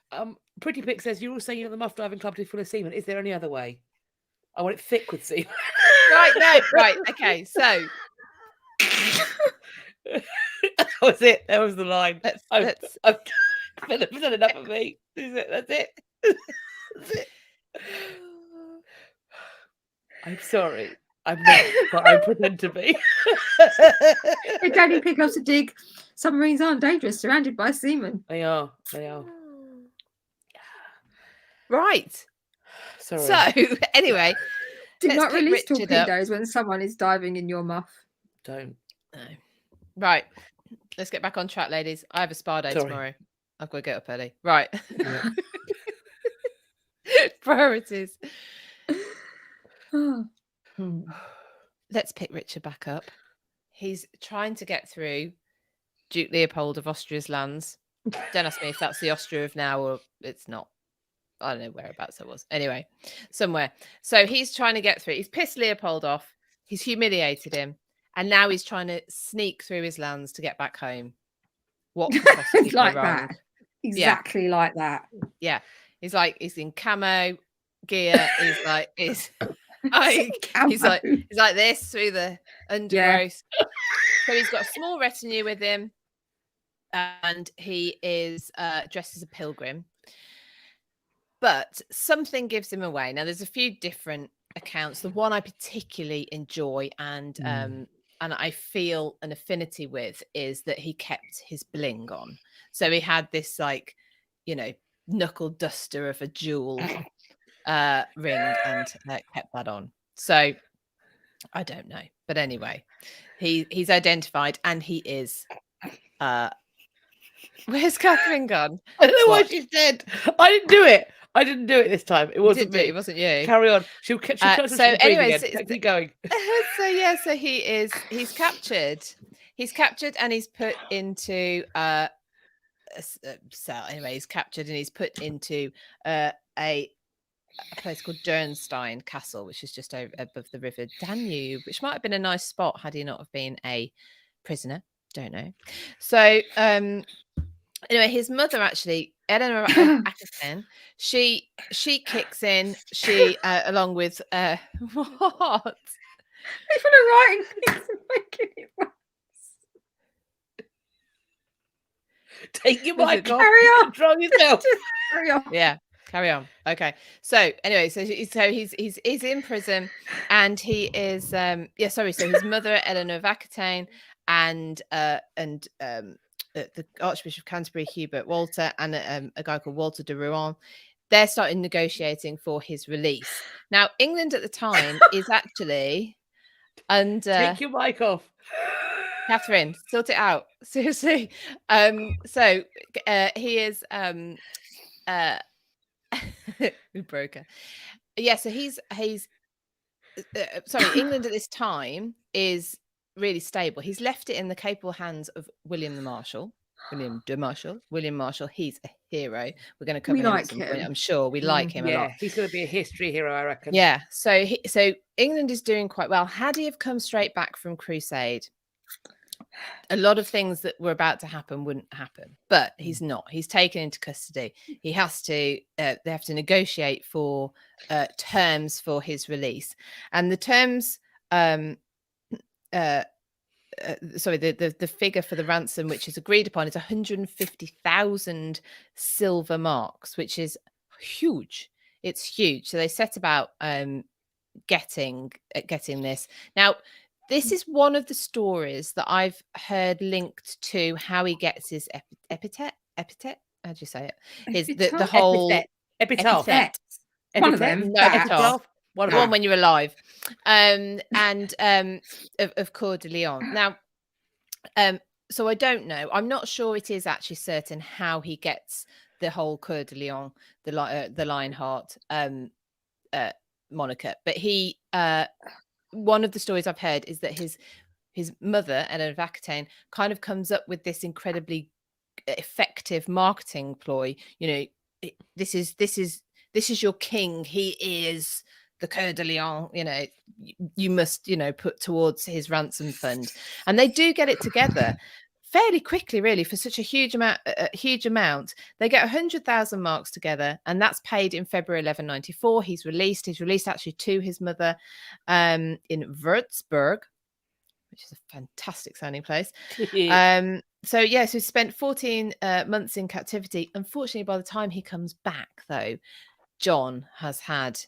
[SPEAKER 2] Pretty Pick says you're all saying you're at the Muff Diving Club to be full of semen. Is there any other way? I want it thick with semen.
[SPEAKER 3] Right. Okay. So
[SPEAKER 2] that was it. That was the line. I've done enough of me. That's it. That's it. I'm sorry. I'm not, but I pretend to be.
[SPEAKER 1] If Daddy pickups a dig, submarines aren't dangerous, surrounded by seamen.
[SPEAKER 2] They are.
[SPEAKER 3] Right.
[SPEAKER 2] Sorry.
[SPEAKER 3] So anyway,
[SPEAKER 1] Do
[SPEAKER 3] let's
[SPEAKER 1] not
[SPEAKER 3] pick
[SPEAKER 1] release
[SPEAKER 3] Richard up.
[SPEAKER 1] torpedoes when someone is diving in your muff.
[SPEAKER 2] Don't.
[SPEAKER 3] No. Right. Let's get back on track, ladies. I have a spa day
[SPEAKER 2] Sorry.
[SPEAKER 3] tomorrow. I've got to get up early. Right.
[SPEAKER 2] Yeah.
[SPEAKER 3] Priorities.
[SPEAKER 1] Hmm.
[SPEAKER 3] Let's pick Richard back up. He's trying to get through Duke Leopold of Austria's lands. Don't ask me if that's the Austria of now or it's not. I don't know whereabouts it was. Anyway, somewhere. So he's trying to get through. He's pissed Leopold off. He's humiliated him. And now he's trying to sneak through his lands to get back home. What could possibly
[SPEAKER 1] Like
[SPEAKER 3] go wrong?
[SPEAKER 1] that. Exactly like that.
[SPEAKER 3] Yeah. He's like, he's in camo gear. He's like, he's like this through the undergrowth. Yeah. So he's got a small retinue with him. And he is dressed as a pilgrim. But something gives him away. Now, there's a few different accounts. The one I particularly enjoy and I feel an affinity with is that he kept his bling on. So he had this like, knuckle duster of a jewel ring and kept that on. So I don't know. But anyway, he's identified and he is... Where's Catherine gone?
[SPEAKER 2] I don't know why she's dead. I didn't do it. I didn't do it this time. It wasn't me.
[SPEAKER 3] It wasn't you.
[SPEAKER 2] Carry on. She'll
[SPEAKER 3] so anyway,
[SPEAKER 2] keep going.
[SPEAKER 3] So he's captured. He's captured and he's put into a cell. Anyway, he's captured and he's put into a place called Dernstein Castle, which is just above the River Danube, which might have been a nice spot had he not have been a prisoner. Don't know. So anyway, his mother actually, Eleanor Atkinson, she kicks in. She along with what?
[SPEAKER 1] People are writing things and making it worse.
[SPEAKER 2] Take your mic off.
[SPEAKER 1] Carry on.
[SPEAKER 2] Control yourself.
[SPEAKER 1] Carry on.
[SPEAKER 3] Yeah, carry on. Okay. So anyway, so he's in prison, and he is So his mother, Eleanor of Aquitaine, and the Archbishop of Canterbury, Hubert Walter, and a guy called Walter de Rouen, they're starting negotiating for his release. Now, England at the time is actually under...
[SPEAKER 2] Take your mic off.
[SPEAKER 3] Catherine, sort it out. Seriously. He is... we broke her. Yeah, so he's England at this time is really stable. He's left it in the capable hands of William Marshall. He's a hero. We're going to cover him at some point. I'm sure we like him a lot.
[SPEAKER 2] He's going to be a history hero, I reckon.
[SPEAKER 3] Yeah. So England is doing quite well. Had he have come straight back from Crusade, a lot of things that were about to happen wouldn't happen. But he's not. He's taken into custody. He has to. They have to negotiate for terms for his release, and the terms. The figure for the ransom which is agreed upon is 150,000 silver marks, which is huge. It's huge. So they set about getting this. Now, this is one of the stories that I've heard linked to how he gets his epithet. How do you say it? The whole
[SPEAKER 2] epitaph.
[SPEAKER 1] One of them.
[SPEAKER 3] No, epitaph. One when you're alive, and of Coeur de Lion. Now, so I don't know. I'm not sure it is actually certain how he gets the whole Coeur de Lion, the Lionheart moniker. But he, one of the stories I've heard is that his mother, Eleanor of Aquitaine, kind of comes up with this incredibly effective marketing ploy. This is your king. He is the Coeur de Lion, you must, put towards his ransom fund. And they do get it together fairly quickly, really, for such a huge amount. They get 100,000 marks together, and that's paid in February 1194. He's released actually to his mother in Würzburg, which is a fantastic sounding place. So he spent 14 months in captivity. Unfortunately, by the time he comes back, though, John has had...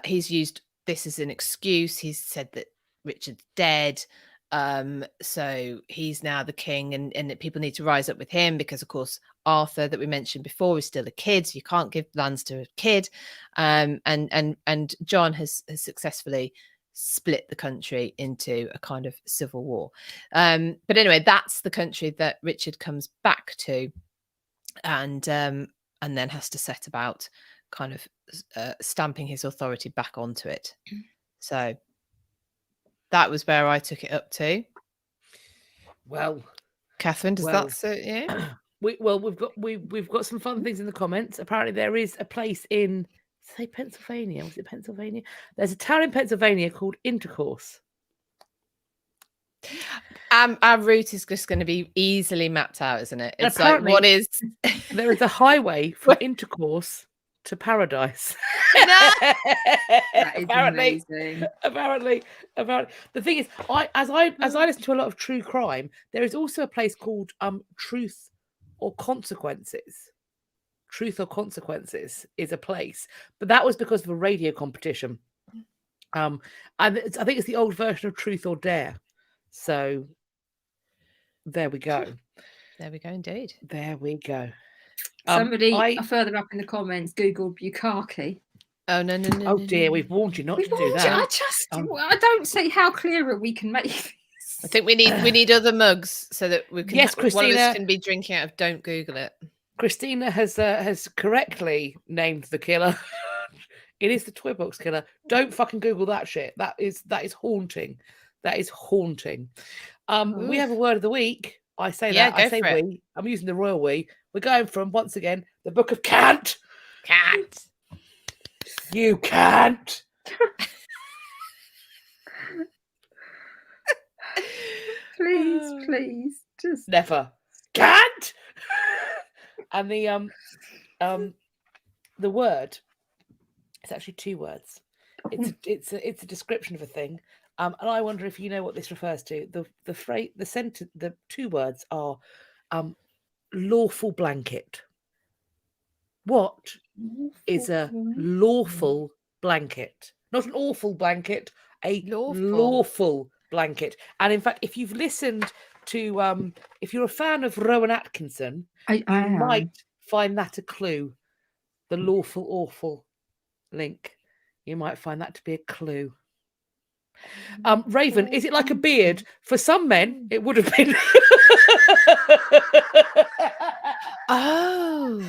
[SPEAKER 3] he's used this as an excuse. He's said that Richard's dead. So he's now the king, and people need to rise up with him because, of course, Arthur, that we mentioned before, is still a kid. So you can't give lands to a kid. And John has successfully split the country into a kind of civil war. But anyway, that's the country that Richard comes back to, and then has to set about kind of stamping his authority back onto it. So that was where I took it up to.
[SPEAKER 2] Well,
[SPEAKER 3] Catherine, does that suit you?
[SPEAKER 2] We've got some fun things in the comments. Apparently, there is a place in, say, Pennsylvania. Was it Pennsylvania? There's a town in Pennsylvania called Intercourse.
[SPEAKER 3] Our route is just going to be easily mapped out, isn't it? It's
[SPEAKER 2] apparently,
[SPEAKER 3] like, what is?
[SPEAKER 2] There is a highway from Intercourse to Paradise.
[SPEAKER 3] No!
[SPEAKER 1] That is amazing.
[SPEAKER 2] Apparently, the thing is, as I listen to a lot of true crime, there is also a place called Truth or Consequences. Truth or Consequences is a place, but that was because of a radio competition. And I think it's the old version of Truth or Dare. So there we go.
[SPEAKER 3] There we go, indeed.
[SPEAKER 2] There we go.
[SPEAKER 1] Somebody further up in the comments Googled bukkake.
[SPEAKER 3] Oh no!
[SPEAKER 2] Oh dear, we've warned you not to do that.
[SPEAKER 1] I don't see how clearer we can make this.
[SPEAKER 3] I think we need other mugs so that we can.
[SPEAKER 2] Yes, Christina,
[SPEAKER 3] one of us can be drinking out of. Don't Google it.
[SPEAKER 2] Christina has correctly named the killer. It is the toy box killer. Don't fucking Google that shit. That is haunting. That is haunting. We have a word of the week. I say that. I say we. I'm using the royal we. We're going from, once again, the Book of Can't.
[SPEAKER 3] Can't.
[SPEAKER 2] You can't.
[SPEAKER 1] Please, just
[SPEAKER 2] never. Can't. And the word, it's actually two words. It's a description of a thing. And I wonder if you know what this refers to. The phrase, the sentence, the two words are lawful blanket. What is a lawful blanket? Not an awful blanket, a lawful blanket. And in fact, if you've listened to, if you're a fan of Rowan Atkinson, you might find that a clue. The lawful, awful link. You might find that to be a clue. Raven, is it like a beard? For some men, it would have been.
[SPEAKER 3] Oh,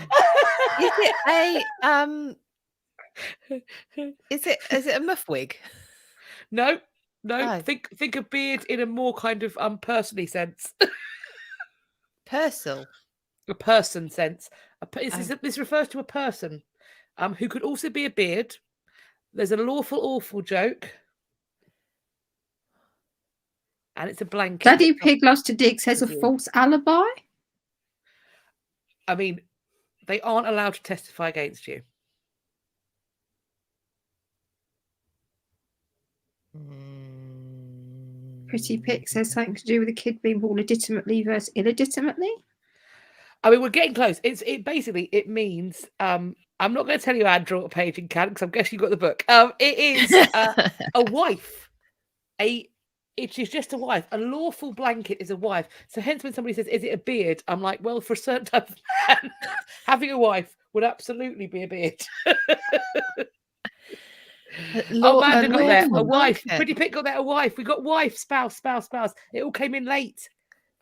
[SPEAKER 3] is it a muff wig?
[SPEAKER 2] No. Oh. Think of beard in a more kind of personally sense.
[SPEAKER 3] Personal.
[SPEAKER 2] A person sense. This refers to a person who could also be a beard. There's a lawful, awful joke. And it's a blanket.
[SPEAKER 1] Daddy Pig Loves to Dig says a false alibi.
[SPEAKER 2] I mean, they aren't allowed to testify against you.
[SPEAKER 1] Pretty Pick says something to do with a kid being born legitimately versus illegitimately.
[SPEAKER 2] I mean, we're getting close. It means I'm not going to tell you how to draw a page in CAD because I'm guessing you've got the book. It is a wife. It is just a wife. A lawful blanket is a wife. So hence when somebody says, is it a beard? I'm like, well, for a certain type of man, having a wife would absolutely be a beard. Amanda got there. A wife. Pretty Pick got there. A wife. We got wife, spouse. It all came in late.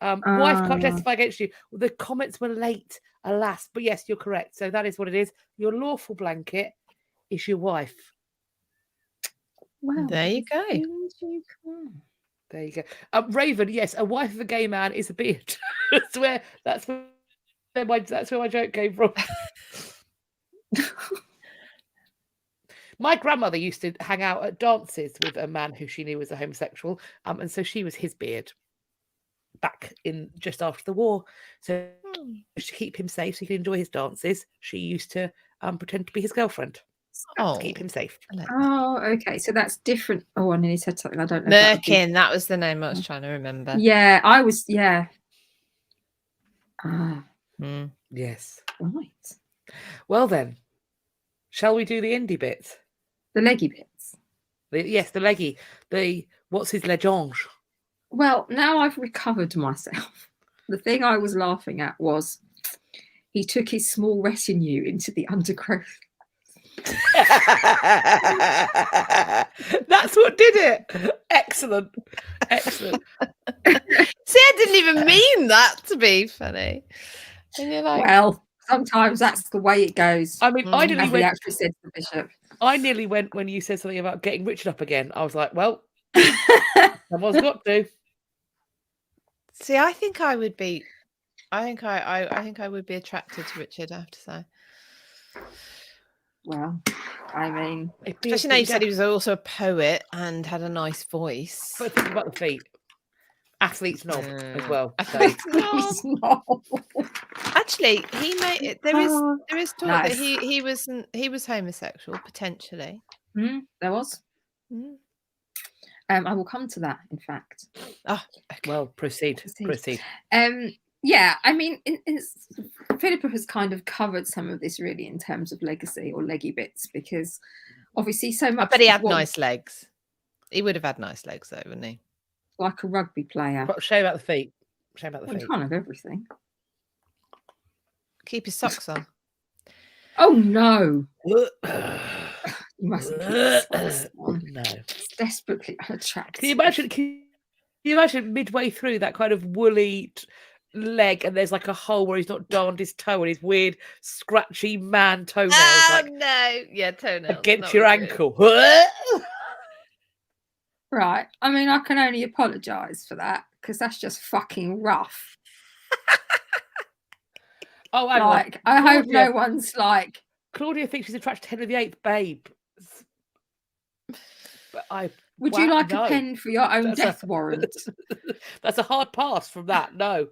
[SPEAKER 2] Wife can't testify against you. Well, the comments were late, alas. But yes, you're correct. So that is what it is. Your lawful blanket is your wife.
[SPEAKER 1] Wow.
[SPEAKER 3] There you go.
[SPEAKER 2] There you go. Raven, yes, a wife of a gay man is a beard. that's where my joke came from. My grandmother used to hang out at dances with a man who she knew was a homosexual, and so she was his beard back in just after the war. So to keep him safe, so he could enjoy his dances, she used to pretend to be his girlfriend. To keep him safe.
[SPEAKER 1] Oh, okay. So that's different. Oh, I nearly said something. I don't know.
[SPEAKER 3] Merkin, that was the name I was trying to remember.
[SPEAKER 1] Yeah, I was. Yeah.
[SPEAKER 2] Yes.
[SPEAKER 1] Right.
[SPEAKER 2] Well then, shall we do the indie bits?
[SPEAKER 1] The leggy bits.
[SPEAKER 2] Yes, the leggy. What's his legendre?
[SPEAKER 1] Well, now I've recovered myself. The thing I was laughing at was he took his small retinue into the undergrowth.
[SPEAKER 2] That's what did it. Excellent.
[SPEAKER 3] See, I didn't even mean that to be funny. And you're like,
[SPEAKER 1] well, sometimes that's the way it goes.
[SPEAKER 2] I mean, I nearly went.
[SPEAKER 1] Actually said to the bishop.
[SPEAKER 2] I nearly went when you said something about getting Richard up again. I was like, well, someone's got to.
[SPEAKER 3] See, I think I would be. I think I would be attracted to Richard. I have to say.
[SPEAKER 1] Well, I mean,
[SPEAKER 3] especially now you said he was also a poet and had a nice voice.
[SPEAKER 2] But think about the feet. Athlete's knob as well.
[SPEAKER 1] Athlete's knob.
[SPEAKER 3] Actually, he made it. There is talk that he was homosexual potentially.
[SPEAKER 1] There was. I will come to that. In fact.
[SPEAKER 3] Oh, okay.
[SPEAKER 2] Well, proceed.
[SPEAKER 1] Yeah, I mean, Philippa has kind of covered some of this really in terms of legacy or leggy bits, because obviously so much.
[SPEAKER 3] But he had nice legs. He would have had nice legs though, wouldn't he?
[SPEAKER 1] Like a rugby player.
[SPEAKER 2] Shame about the feet. Shame about the feet.
[SPEAKER 1] You can't have everything.
[SPEAKER 3] Keep his socks on.
[SPEAKER 1] Oh no. You mustn't keep his socks on.
[SPEAKER 2] No.
[SPEAKER 1] It's desperately unattractive.
[SPEAKER 2] Can you imagine midway through that kind of woolly leg and there's like a hole where he's not darned his toe and his weird scratchy man toenails
[SPEAKER 3] no. Yeah, toenails
[SPEAKER 2] against your ankle.
[SPEAKER 1] Right. I mean, I can only apologise for that, because that's just fucking rough.
[SPEAKER 2] Oh,
[SPEAKER 1] like, I hope no one's like,
[SPEAKER 2] Claudia thinks she's attracted to Henry VIII, babe. But
[SPEAKER 1] would you like a pen for your own death warrant?
[SPEAKER 2] That's a hard pass from that. No.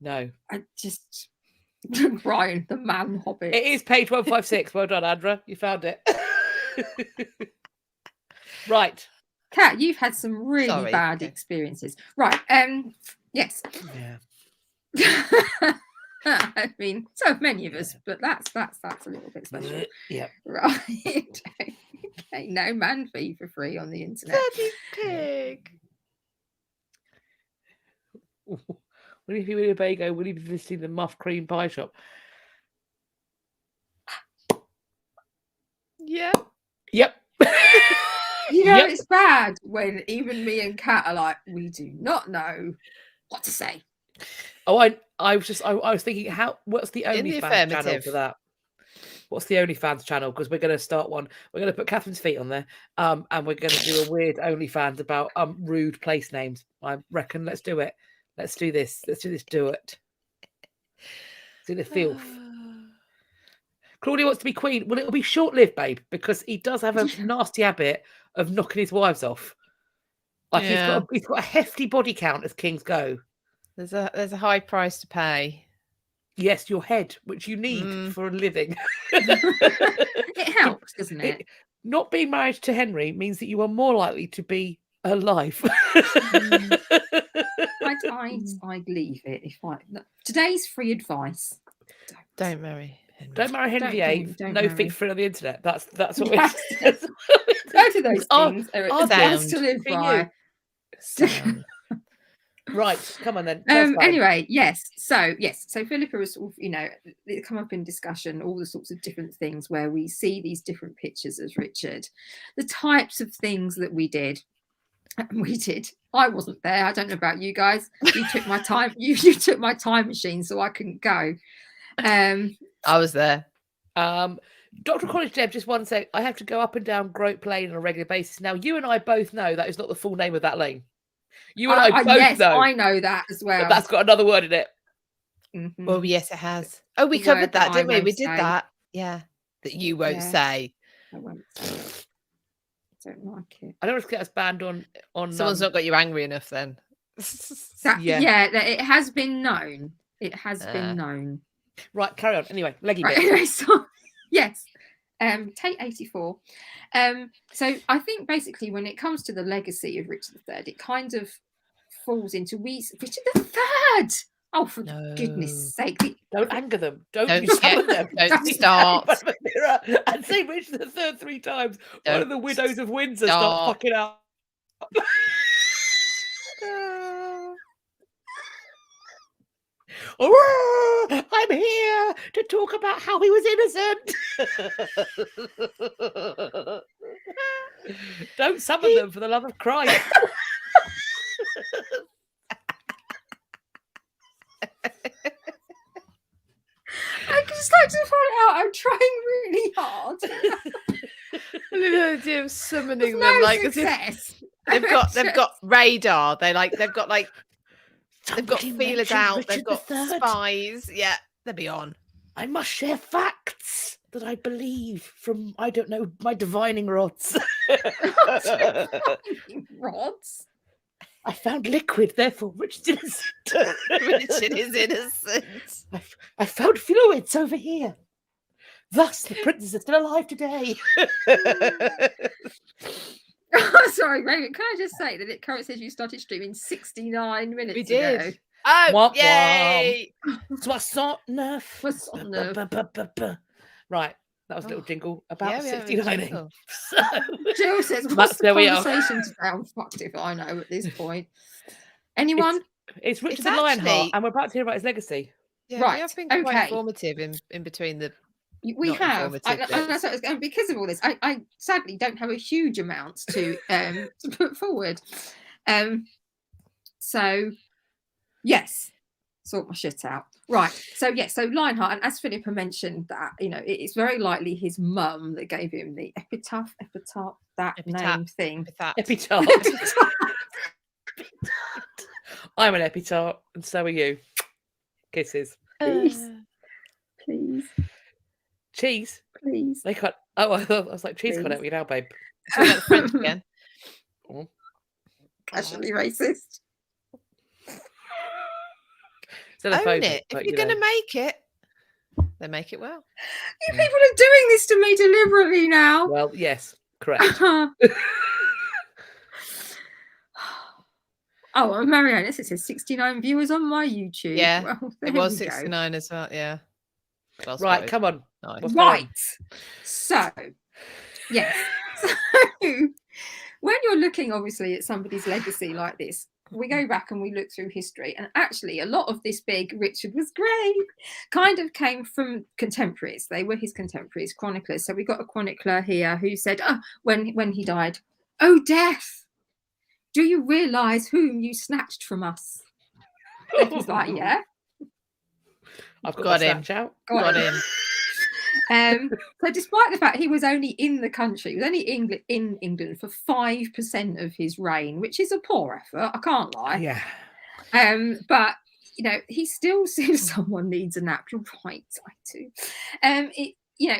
[SPEAKER 2] No.
[SPEAKER 1] I just Brian, the man hobbit.
[SPEAKER 2] It is page 156. Well done, Andra. You found it. Right.
[SPEAKER 1] Kat, you've had some really bad experiences. Right. Yes.
[SPEAKER 2] Yeah.
[SPEAKER 1] I mean, so have many of us, but that's a little bit special.
[SPEAKER 2] Yeah.
[SPEAKER 1] Right. Okay. No man fee for free on the internet.
[SPEAKER 3] Dirty pig.
[SPEAKER 2] When he be Winnebago, will he be visiting the Muff Cream Pie Shop?
[SPEAKER 3] Yeah.
[SPEAKER 2] Yep.
[SPEAKER 1] You know, it's bad when even me and Kat are like, we do not know what to say.
[SPEAKER 2] Oh, I was thinking, what's the OnlyFans channel for that? What's the OnlyFans channel? Because we're going to start one. We're going to put Catherine's feet on there, and we're going to do a weird OnlyFans about rude place names. I reckon. Let's do it. Let's do this. Let's do this. Do it. Do the filth. Claudia wants to be queen. Well, it'll be short-lived, babe, because he does have a nasty habit of knocking his wives off. Like he's got a hefty body count as kings go. There's
[SPEAKER 3] a high price to pay.
[SPEAKER 2] Yes, your head, which you need for a living.
[SPEAKER 1] It helps, doesn't it?
[SPEAKER 2] Not being married to Henry means that you are more likely to be alive.
[SPEAKER 1] I'd leave it if today's free advice.
[SPEAKER 3] Don't marry Henry.
[SPEAKER 2] Don't marry Henry VIII. No feet free on the internet. That's what
[SPEAKER 1] it is. Both of those things are sound to live by.
[SPEAKER 2] Right, come on then.
[SPEAKER 1] Anyway, yes. So Philippa was sort of, it come up in discussion, all the sorts of different things where we see these different pictures as Richard, the types of things that we did. I wasn't there. I don't know about you guys. You took my time. You took my time machine, so I couldn't go.
[SPEAKER 3] I was there.
[SPEAKER 2] Dr. College Deb, just one sec. I have to go up and down Grope Lane on a regular basis. Now, you and I both know that is not the full name of that lane. You and I both know.
[SPEAKER 1] I know that as well.
[SPEAKER 2] But that's got another word in it.
[SPEAKER 1] Mm-hmm.
[SPEAKER 3] Well, yes, it has. Oh, we covered that, didn't we? We did that. Yeah. That you won't say.
[SPEAKER 1] I won't say. I don't like it.
[SPEAKER 2] I don't want to get us banned on.
[SPEAKER 3] Someone's not got you angry enough then.
[SPEAKER 1] It has been known. It has been known.
[SPEAKER 2] Right, carry on. Anyway, leggy bit.
[SPEAKER 1] Anyway, so, yes. Take 84. So I think basically when it comes to the legacy of Richard III, it kind of falls into Richard III. Oh, for goodness sake!
[SPEAKER 2] Don't anger them. Don't summon them.
[SPEAKER 3] Don't start.
[SPEAKER 2] And say Richard III 3 times. One of the widows of Windsor start fucking up. I'm here to talk about how he was innocent. Don't summon them for the love of Christ.
[SPEAKER 1] I just like to point out I'm trying really hard.
[SPEAKER 3] The idea of summoning
[SPEAKER 1] With
[SPEAKER 3] them
[SPEAKER 1] no
[SPEAKER 3] like
[SPEAKER 1] success.
[SPEAKER 3] they've got radar. They've got feelers out. They've got spies. Yeah, they'll be on.
[SPEAKER 2] I must share facts that I believe from, I don't know, my divining rods.
[SPEAKER 1] Rods.
[SPEAKER 2] I found liquid, therefore Richard is innocent.
[SPEAKER 3] Richard is innocent.
[SPEAKER 2] I found fluids over here. Thus, the princess is still alive today.
[SPEAKER 1] Oh, sorry, Raven. Can I just say that it currently says you started streaming 69 minutes
[SPEAKER 3] We did.
[SPEAKER 1] ago?
[SPEAKER 3] Oh,
[SPEAKER 2] Womp
[SPEAKER 3] yay!
[SPEAKER 2] Soixante-neuf.
[SPEAKER 1] Soixante-neuf.
[SPEAKER 2] Right, that was a little jingle about
[SPEAKER 3] Yeah, we have a
[SPEAKER 2] 69.
[SPEAKER 3] jingle.
[SPEAKER 1] Jill says, what's
[SPEAKER 2] That's
[SPEAKER 1] the
[SPEAKER 2] where we are.
[SPEAKER 1] conversation today? I'm fucked if I know at this point. Anyone?
[SPEAKER 2] It's Richard
[SPEAKER 3] It's
[SPEAKER 2] the Lionheart,
[SPEAKER 3] actually-
[SPEAKER 2] and we're about to hear about his legacy.
[SPEAKER 3] Yeah,
[SPEAKER 1] Right,
[SPEAKER 3] we have been quite
[SPEAKER 1] okay.
[SPEAKER 3] informative in between the.
[SPEAKER 1] We
[SPEAKER 3] Not
[SPEAKER 1] have.
[SPEAKER 3] informative bits.
[SPEAKER 1] And because of all this, I sadly don't have a huge amount to put forward. So, yes, sort my shit out. Right. So, yes, so Lionheart, and as Philippa mentioned that, it's very likely his mum that gave him the epitaph, name thing.
[SPEAKER 2] Epitaph. I'm an epitaph, and so are you. Kisses.
[SPEAKER 1] Please.
[SPEAKER 2] Cheese.
[SPEAKER 1] Please.
[SPEAKER 2] They can't. Oh, I was like, cheese can't help you now, babe.
[SPEAKER 3] Talking about the French again.
[SPEAKER 1] Casually racist.
[SPEAKER 3] Own it. If you're going to make it, then make it well.
[SPEAKER 1] You people are doing this to me deliberately now.
[SPEAKER 2] Well, yes, correct.
[SPEAKER 1] Oh, Marianne, it says 69 viewers on my YouTube.
[SPEAKER 3] Yeah,
[SPEAKER 1] well,
[SPEAKER 3] it was 69 as well. Yeah. Well
[SPEAKER 2] Right,
[SPEAKER 3] spotted.
[SPEAKER 2] come on.
[SPEAKER 3] Nice.
[SPEAKER 1] Right. So, yes. So, when you're looking, obviously, at somebody's legacy like this, we go back and we look through history, and actually a lot of this big Richard was great kind of came from contemporaries. They were his contemporaries, chroniclers. So we got a chronicler here who said, when he died, "Oh, death, do you realise whom you snatched from us?" It was like, yeah.
[SPEAKER 2] I've got him.
[SPEAKER 3] Got him.
[SPEAKER 1] So despite the fact he was only in the country, he was only in England for 5% of his reign, which is a poor effort, I can't lie.
[SPEAKER 2] Yeah.
[SPEAKER 1] But he still sees someone needs a nap. You're right, I do.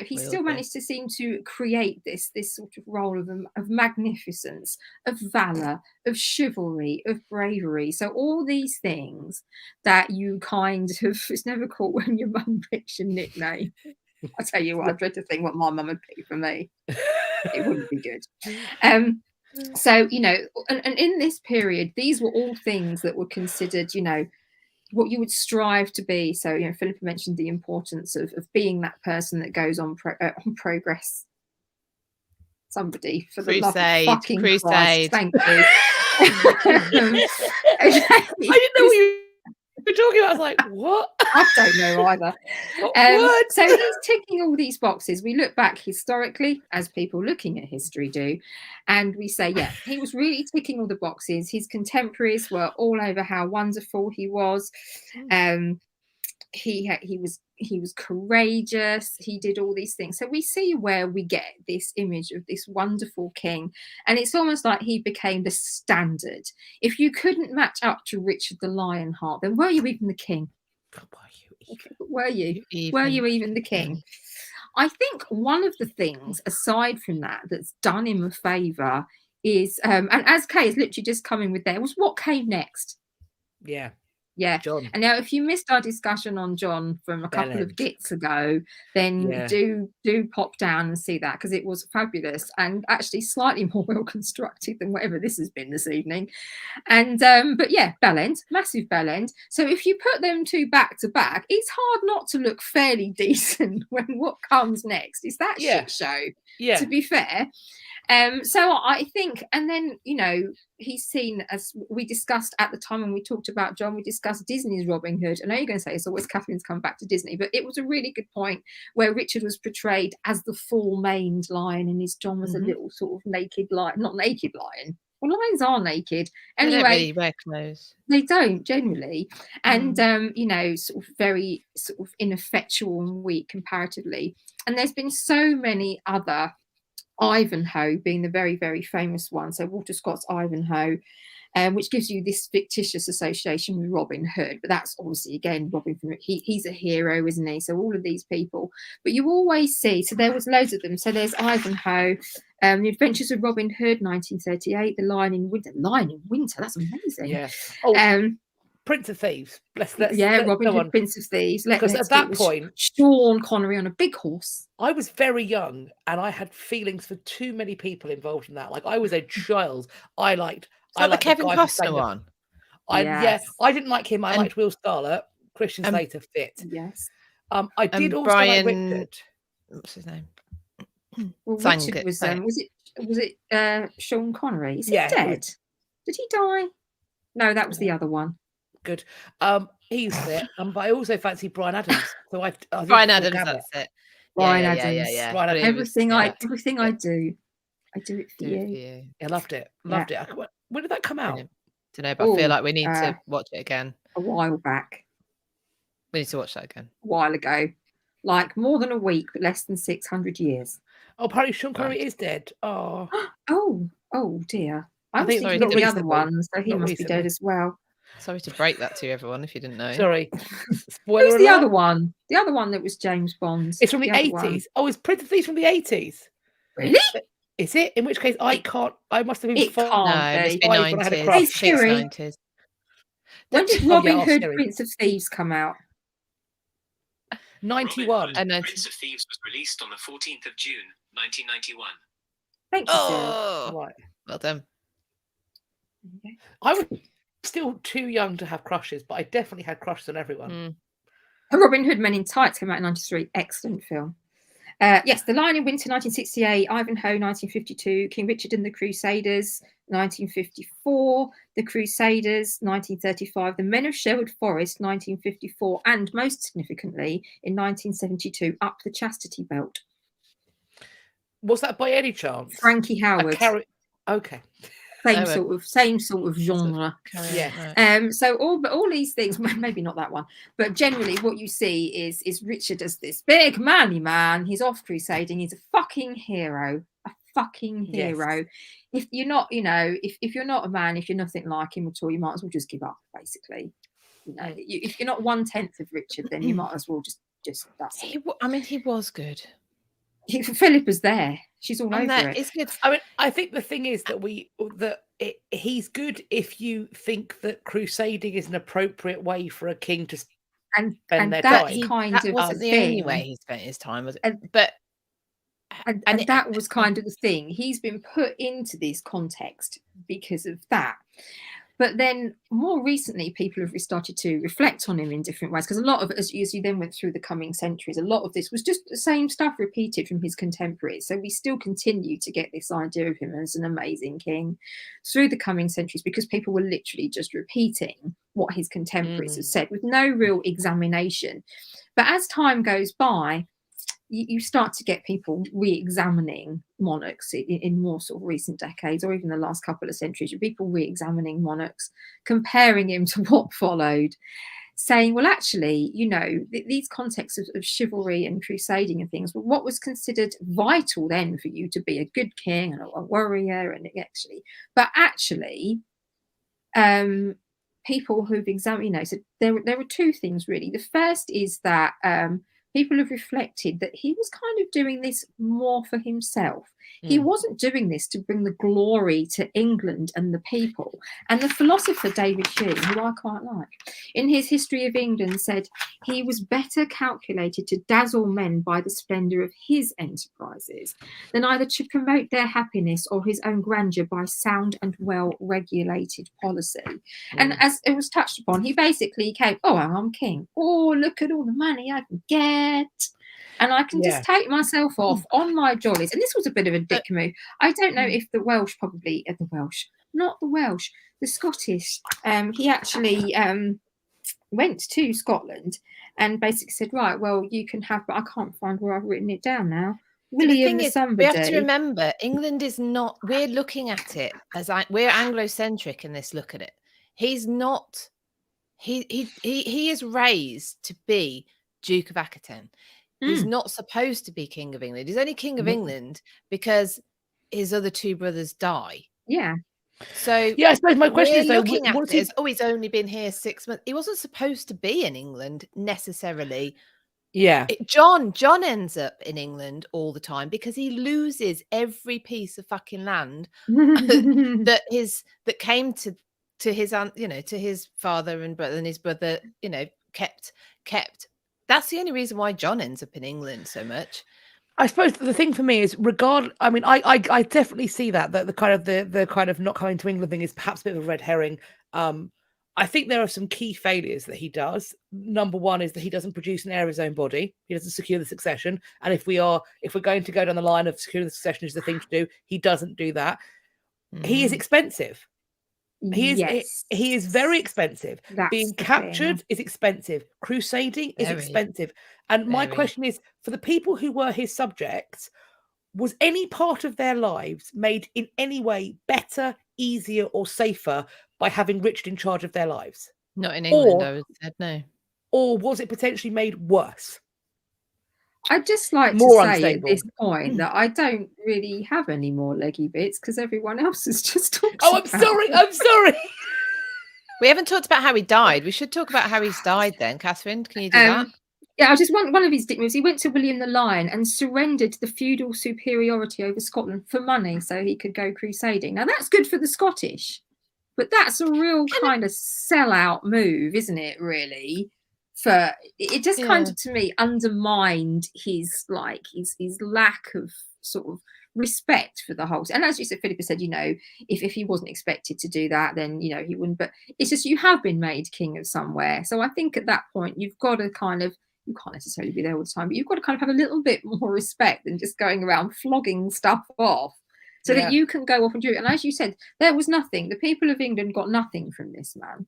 [SPEAKER 1] He still managed to seem to create this sort of role of magnificence, of valor, of chivalry, of bravery. So all these things that you kind of, it's never caught when your mum picks your nickname. I tell you what, I dread to think what my mum would pick for me. It wouldn't be good. So, and in this period, these were all things that were considered, what you would strive to be. So, Philippa mentioned the importance of being that person that goes on progress. Somebody for the love of fucking Christ. Thank you.
[SPEAKER 2] I didn't know what you were talking about. I was like, what?
[SPEAKER 1] I don't know either. So he's ticking all these boxes. We look back historically, as people looking at history do, and we say, yeah, he was really ticking all the boxes. His contemporaries were all over how wonderful he was. He was courageous. He did all these things. So we see where we get this image of this wonderful king, and it's almost like he became the standard. If you couldn't match up to Richard the Lionheart, then were you even the king? Were you even the king? I think one of the things, aside from that's done him a favour is, and as Kay is literally just coming with there, was what came next. Yeah.
[SPEAKER 2] John.
[SPEAKER 1] And now, if you missed our discussion on John from a couple of bits ago, then do pop down and see that, because it was fabulous and actually slightly more well constructed than whatever this has been this evening. And but yeah, bellend, massive bellend. So if you put them two back to back, it's hard not to look fairly decent when what comes next is that shit show.
[SPEAKER 2] Yeah.
[SPEAKER 1] To be fair. So I think, and then, he's seen, as we discussed at the time when we talked about John, we discussed Disney's Robin Hood. I know you're going to say it's always Catherine's come back to Disney, but it was a really good point where Richard was portrayed as the full-maned lion and his John was a little sort of naked lion, not naked lion. Well, lions are naked. Anyway,
[SPEAKER 3] they don't really wear clothes.
[SPEAKER 1] They don't generally. And, sort of very sort of ineffectual and weak comparatively. And there's been so many other, Ivanhoe being the very, very famous one. So Walter Scott's Ivanhoe, which gives you this fictitious association with Robin Hood. But that's obviously, again, Robin from he's a hero, isn't he? So all of these people. But you always see, so there was loads of them. So there's Ivanhoe, The Adventures of Robin Hood, 1938, The Lion in Winter. Lion in Winter, that's amazing.
[SPEAKER 2] Yeah. Oh, Prince of Thieves. Let's
[SPEAKER 1] Robin Hood, Prince of Thieves.
[SPEAKER 2] Because at that point,
[SPEAKER 1] Sean Connery on a big horse.
[SPEAKER 2] I was very young and I had feelings for too many people involved in that. Like, I was a child. I liked
[SPEAKER 3] the Kevin Costner one.
[SPEAKER 2] Yeah, I didn't like him. I liked Will Scarlett. Christian Slater fit.
[SPEAKER 1] Yes.
[SPEAKER 2] I did also like Richard.
[SPEAKER 3] What's his name?
[SPEAKER 1] Well, Richard was it Sean Connery? Is he dead? Did he die? No, that was the other one.
[SPEAKER 2] Good. He's fit. But I also fancy Bryan Adams. So I
[SPEAKER 3] Bryan Adams, that's it.
[SPEAKER 1] Bryan Adams.
[SPEAKER 3] Yeah.
[SPEAKER 2] Bryan Adams.
[SPEAKER 1] Everything I do it for you.
[SPEAKER 2] I loved it. It. When did that come out?
[SPEAKER 3] I don't know, but I feel like we need to watch it again.
[SPEAKER 1] A while back.
[SPEAKER 3] We need to watch that again.
[SPEAKER 1] A while ago. Like more than a week, but less than 600 years.
[SPEAKER 2] Oh, apparently Sean Connery is dead. Oh.
[SPEAKER 1] Oh dear. I was thinking
[SPEAKER 3] of
[SPEAKER 1] the other one, so he must be dead as well.
[SPEAKER 3] Sorry to break that to everyone if you didn't know.
[SPEAKER 2] Sorry.
[SPEAKER 1] Who's the other one? The other one that was James Bond.
[SPEAKER 2] It's from the 80s. Oh, it's Prince of Thieves from the 80s.
[SPEAKER 1] Really?
[SPEAKER 2] Is it? In which case, I must have been
[SPEAKER 1] it
[SPEAKER 2] five.
[SPEAKER 1] Can't
[SPEAKER 3] no,
[SPEAKER 1] be.
[SPEAKER 3] When I had a crush.
[SPEAKER 1] Hey, when did Robin Hood, Prince of Thieves come out?
[SPEAKER 2] 91.
[SPEAKER 4] Prince of Thieves was released on the 14th of June, 1991.
[SPEAKER 1] Thank you, Sarah.
[SPEAKER 2] Right.
[SPEAKER 3] Well done.
[SPEAKER 1] Okay.
[SPEAKER 2] I was still too young to have crushes, but I definitely had crushes on everyone.
[SPEAKER 1] Robin Hood Men in Tights came out in 93. Excellent film. Yes, The Lion in Winter, 1968. Ivanhoe, 1952. King Richard and the Crusaders, 1954. The Crusaders, 1935. The Men of Sherwood Forest, 1954. And most significantly, in 1972, Up the Chastity Belt.
[SPEAKER 2] Was that by any chance?
[SPEAKER 1] Frankie Howard.
[SPEAKER 2] Okay.
[SPEAKER 1] Same sort of genre.
[SPEAKER 2] Yeah.
[SPEAKER 1] So all these things, maybe not that one, but generally what you see is Richard as this big manly man. He's off crusading. He's a fucking hero. Yes. If you're not, if you're not a man, if you're nothing like him at all, you might as well just give up. Basically, if you're not 1/10 of Richard, then you might as well just that's it.
[SPEAKER 3] He was good.
[SPEAKER 1] Philippa's there. She's all over it.
[SPEAKER 3] It's good.
[SPEAKER 2] I mean, I think the thing is he's good if you think that crusading is an appropriate way for a king to spend their time.
[SPEAKER 3] That wasn't the only way he spent his time, was it? And
[SPEAKER 1] that was kind of the thing. He's been put into this context because of that. But then more recently, people have started to reflect on him in different ways, because a lot of it, as you then went through the coming centuries, a lot of this was just the same stuff repeated from his contemporaries. So we still continue to get this idea of him as an amazing king through the coming centuries, because people were literally just repeating what his contemporaries have said with no real examination. But as time goes by, you start to get people re-examining monarchs in more sort of recent decades, or even the last couple of centuries, people re-examining monarchs, comparing him to what followed, saying, well, actually, these contexts of chivalry and crusading and things, well, what was considered vital then for you to be a good king and a warrior, and actually, people who've examined, so there are two things really. The first is that people have reflected that he was kind of doing this more for himself. He wasn't doing this to bring the glory to England and the people. And the philosopher David Hume, who I quite like, in his History of England said he was better calculated to dazzle men by the splendour of his enterprises than either to promote their happiness or his own grandeur by sound and well-regulated policy. And as it was touched upon, he basically came, oh, I'm king. Oh, look at all the money I can get. and I can just take myself off on my jollies. And this was a bit of a dick move. I don't know if the Welsh not the Welsh, the Scottish. He actually went to Scotland and basically said, right, well, you can have, but I can't find where I've written it down now. William
[SPEAKER 3] the thing is,
[SPEAKER 1] somebody.
[SPEAKER 3] we have to remember, England is not. We're looking at it as we're Anglo-centric in this look at it. He's not. He is raised to be Duke of Aquitaine. He's not supposed to be King of England. He's only King of England because his other two brothers die.
[SPEAKER 1] Yeah.
[SPEAKER 3] So
[SPEAKER 2] yeah, I suppose my question is, though,
[SPEAKER 3] looking at it as, he's only been here 6 months. He wasn't supposed to be in England necessarily.
[SPEAKER 2] Yeah.
[SPEAKER 3] John ends up in England all the time because he loses every piece of fucking land that came to his aunt, to his father and brother, and his brother, kept. That's the only reason why John ends up in England so much.
[SPEAKER 2] I suppose the thing for me is I mean, I definitely see that the kind of not coming to England thing is perhaps a bit of a red herring. I think there are some key failures that he does. Number one is that he doesn't produce an heir of his own body. He doesn't secure the succession. And if we're going to go down the line of securing the succession is the thing to do, he doesn't do that. He is expensive. He is very expensive. Being captured is expensive. Crusading is expensive. And my question is, for the people who were his subjects, was any part of their lives made in any way better, easier, or safer by having Richard in charge of their lives?
[SPEAKER 3] Not in England, I would say, no.
[SPEAKER 2] Or was it potentially made worse?
[SPEAKER 1] I'd just like to say at this point that I don't really have any more leggy bits because everyone else has just talked.
[SPEAKER 2] Oh, I'm sorry.
[SPEAKER 3] We haven't talked about how he died. We should talk about how he's died then. Catherine, can you do that?
[SPEAKER 1] Yeah, I just want one of his dick moves. He went to William the Lion and surrendered the feudal superiority over Scotland for money so he could go crusading. Now, that's good for the Scottish, but that's a real kind of sellout move, isn't it, really? It just kind of, to me, undermined his lack of sort of respect for the whole. And as you said, Philippa said, if he wasn't expected to do that, then he wouldn't. But it's just, you have been made king of somewhere, so I think at that point you've got to you can't necessarily be there all the time, but you've got to kind of have a little bit more respect than just going around flogging stuff off, so that you can go off and do it. And as you said, there was nothing. The people of England got nothing from this man.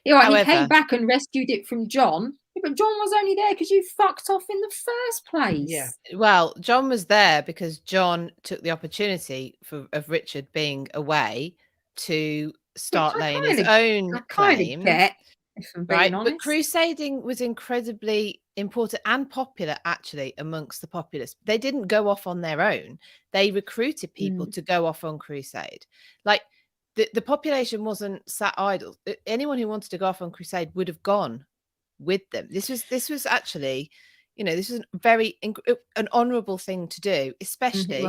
[SPEAKER 1] However, he came back and rescued it from John. Yeah, but John was only there because you fucked off in the first place.
[SPEAKER 3] Yeah. Well, John was there because John took the opportunity of Richard being away to start laying his own claim. Right, but crusading was incredibly important and popular, actually, amongst the populace. They didn't go off on their own. They recruited people to go off on crusade. Like, the population wasn't sat idle. Anyone who wanted to go off on crusade would have gone with them. This was actually, this was an honourable thing to do, especially,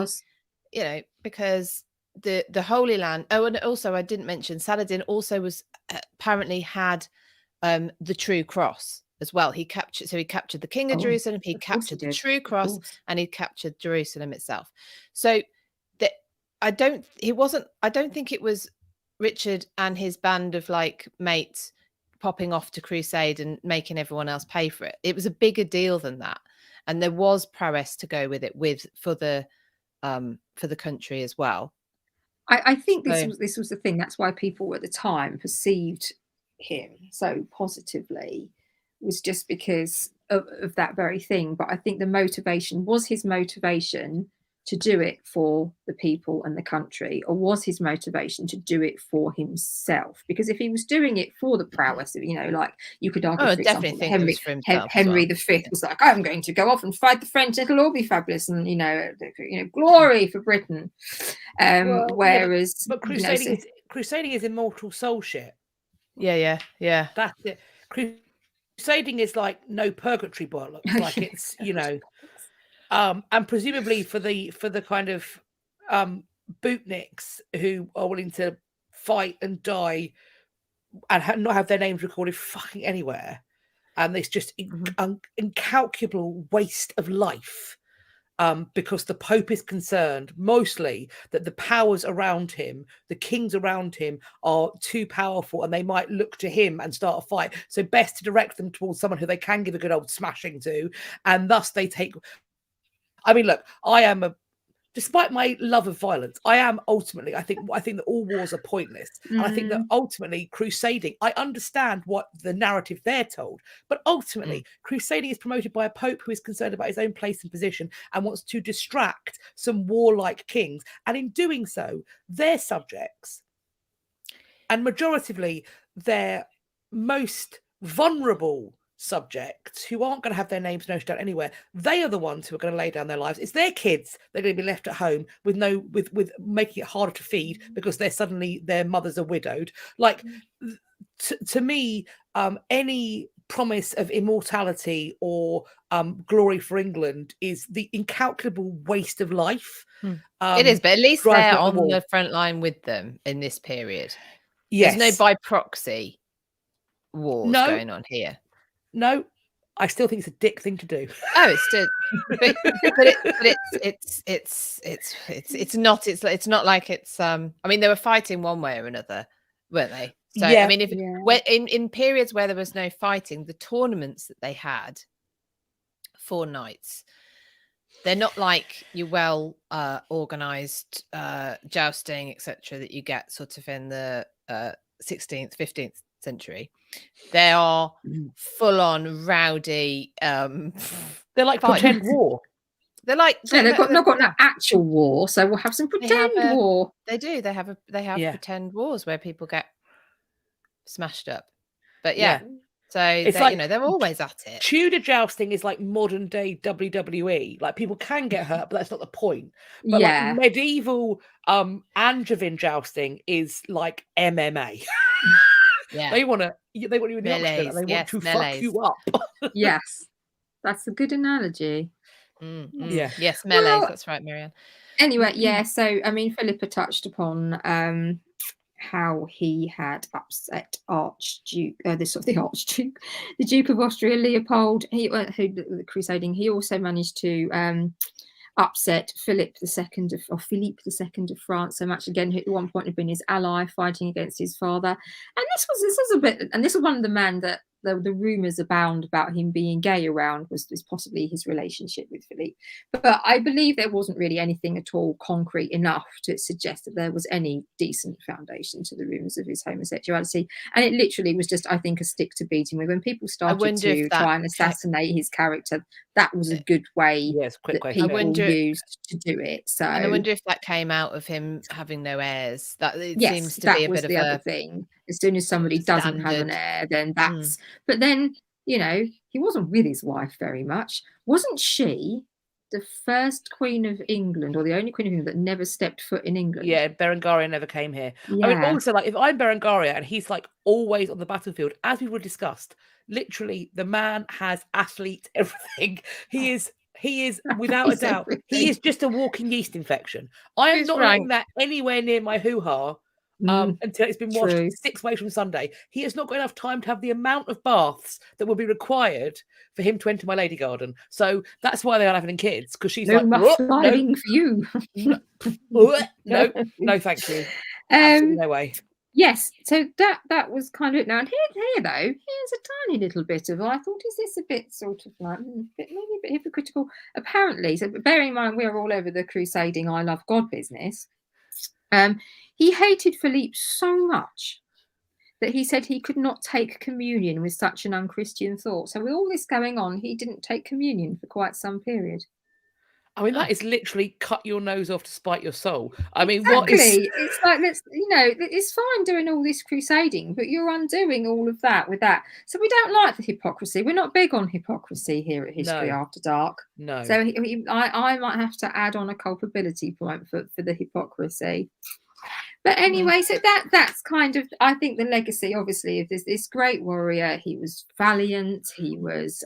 [SPEAKER 3] because the Holy Land. Oh, and also I didn't mention Saladin also was apparently had the True Cross as well. He captured the King of Jerusalem. He captured the True Cross, and he captured Jerusalem itself. So I don't think it was Richard and his band of mates popping off to crusade and making everyone else pay for it. It was a bigger deal than that, and there was prowess to go with it for the country as well.
[SPEAKER 1] I think this was the thing. That's why people at the time perceived him so positively, was just because of that very thing. But I think the motivation was his motivation to do it for the people and the country, or was his motivation to do it for himself? Because if he was doing it for the prowess, you could argue, for example, Henry V was like, I'm going to go off and fight the French, it'll all be fabulous, and glory for Britain. Whereas,
[SPEAKER 2] but crusading is immortal soul shit.
[SPEAKER 3] Yeah.
[SPEAKER 2] That's it. Crusading is like no purgatory bollocks. Like it's and presumably for the kind of bootnicks who are willing to fight and die and not have their names recorded fucking anywhere, and it's just incalculable waste of life. because the Pope is concerned mostly that the powers around him, the kings around him, are too powerful and they might look to him and start a fight. So best to direct them towards someone who they can give a good old smashing to, and thus they take. I mean, look, despite my love of violence, I am ultimately, I think that all wars are pointless. And I think that ultimately crusading, I understand what the narrative they're told, but ultimately crusading is promoted by a pope who is concerned about his own place and position and wants to distract some warlike kings. And in doing so, their subjects, and majoritively their most vulnerable subjects who aren't going to have their names noted down anywhere, they are the ones who are going to lay down their lives. It's their kids they're going to be left at home with making it harder to feed because their mothers are widowed. Like, to me, any promise of immortality or glory for England is the incalculable waste of life.
[SPEAKER 3] It is, but at least they're on the front line with them in this period.
[SPEAKER 2] Yes.
[SPEAKER 3] There's no by proxy wars going on here.
[SPEAKER 2] No, I still think it's a dick thing to do.
[SPEAKER 3] Oh, it's still, but it's not. It's not like it's. I mean, they were fighting one way or another, weren't they? So
[SPEAKER 2] Yeah.
[SPEAKER 3] I mean, in periods where there was no fighting, the tournaments that they had for nights, they're not like your well organized jousting, etc., that you get sort of in the 16th, 15th century. They are full on rowdy.
[SPEAKER 2] They're like pretend war.
[SPEAKER 3] They're like
[SPEAKER 1] they've not got no actual war, so we'll have some pretend war.
[SPEAKER 3] They do. They have pretend wars where people get smashed up. But yeah. So it's like, they're always at it.
[SPEAKER 2] Tudor jousting is like modern day WWE. Like, people can get hurt, but that's not the point. But like medieval Angevin jousting is like MMA.
[SPEAKER 3] Yeah,
[SPEAKER 2] they want you in the octagon and they want to fuck you up.
[SPEAKER 1] Yes, that's a good analogy.
[SPEAKER 2] Yeah.
[SPEAKER 3] Yes, melees. That's right, Marianne.
[SPEAKER 1] Anyway, so I mean, Philippa touched upon how he had upset the Duke of Austria, Leopold. The crusading. He also managed to upset Philip II of France so much. Again, who at one point had been his ally, fighting against his father. And this was one of the men that the rumours abound about him being gay around was possibly his relationship with Philippe. But I believe there wasn't really anything at all concrete enough to suggest that there was any decent foundation to the rumours of his homosexuality. And it literally was just, I think, a stick to beat him with. When people started to try and assassinate his character, that was a good way that people used to do it. So,
[SPEAKER 3] and I wonder if that came out of him having no heirs. That seems to be a bit of
[SPEAKER 1] the other thing. As soon as somebody doesn't have an heir, then that's. But then, he wasn't with his wife very much. Wasn't she the first Queen of England, or the only Queen of England that never stepped foot in England?
[SPEAKER 2] Yeah, Berengaria never came here.
[SPEAKER 1] Yeah.
[SPEAKER 2] I mean, also, like, if I'm Berengaria and he's like always on the battlefield, as we were discussed, literally the man has athlete everything. He is without a doubt. He is just a walking yeast infection. I am not letting that anywhere near my hoo-ha. Until it's been washed 6 ways from Sunday. He has not got enough time to have the amount of baths that will be required for him to enter my lady garden. So that's why they aren't having kids, because she's
[SPEAKER 1] no for you.
[SPEAKER 2] No, thank you. Absolutely no way.
[SPEAKER 1] Yes, so that was kind of it. Now, and here though, here's a tiny little bit of, I thought, is this a bit sort of like maybe a bit hypocritical? Apparently, so bearing in mind we're all over the crusading I love God business. He hated Philippe so much that he said he could not take communion with such an unchristian thought. So with all this going on, he didn't take communion for quite some period.
[SPEAKER 2] I mean, that is literally cut your nose off to spite your soul. I mean,
[SPEAKER 1] exactly.
[SPEAKER 2] What is...
[SPEAKER 1] It's like, it's fine doing all this crusading, but you're undoing all of that with that. So we don't like the hypocrisy. We're not big on hypocrisy here at History After Dark.
[SPEAKER 2] No.
[SPEAKER 1] So I might have to add on a culpability point for the hypocrisy. But anyway, so that's kind of, I think, the legacy, obviously, of this great warrior. He was valiant. He was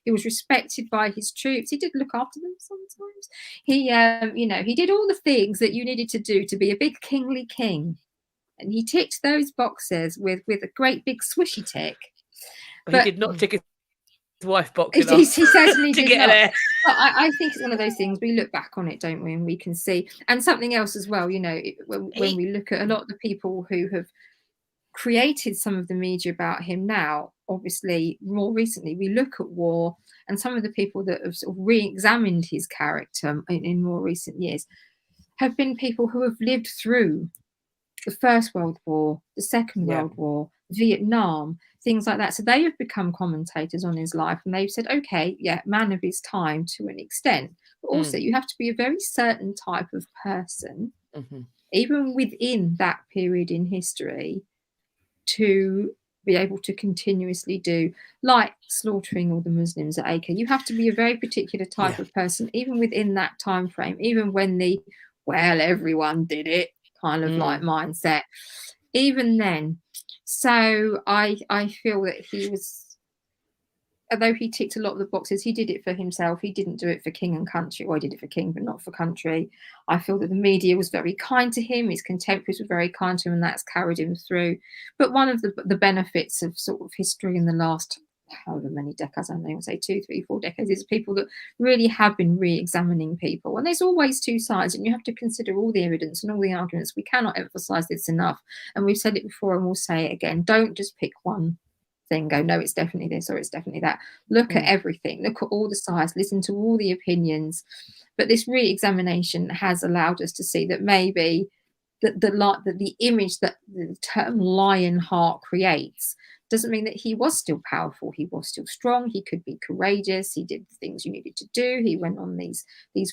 [SPEAKER 1] respected by his troops. He did look after them sometimes. He did all the things that you needed to do to be a big kingly king, and he ticked those boxes with a great big swishy tick.
[SPEAKER 2] But he did not tick wife box
[SPEAKER 1] He certainly
[SPEAKER 2] to
[SPEAKER 1] did
[SPEAKER 2] get
[SPEAKER 1] not.
[SPEAKER 2] there.
[SPEAKER 1] But I think it's one of those things, we look back on it, don't we, and we can see. And something else as well, when we look at a lot of the people who have created some of the media about him now, obviously more recently we look at war, and some of the people that have sort of re-examined his character in more recent years have been people who have lived through the First World War, the Second World War, Vietnam, things like that. So they have become commentators on his life, and they've said, okay, yeah, man of his time to an extent, but also you have to be a very certain type of person, even within that period in history, to be able to continuously do, like slaughtering all the Muslims at Acre. You have to be a very particular type of person, even within that time frame, even when everyone did it kind of like mindset, even then. So I feel that he was, although he ticked a lot of the boxes, he did it for himself. He didn't do it for king and country. Well, he did it for king, but not for country. I feel that the media was very kind to him. His contemporaries were very kind to him, and that's carried him through. But one of the benefits of sort of history in the last however many decades, I don't know, say 2, 3, 4 decades, is people that really have been re-examining people. And there's always two sides, and you have to consider all the evidence and all the arguments. We cannot emphasize this enough. And we've said it before, and we'll say it again. Don't just pick one thing, go, no, it's definitely this or it's definitely that. Look at everything, look at all the sides, listen to all the opinions. But this re-examination has allowed us to see that maybe the image that the term Lionheart creates doesn't mean that he was still powerful. He was still strong. He could be courageous. He did the things you needed to do. He went on these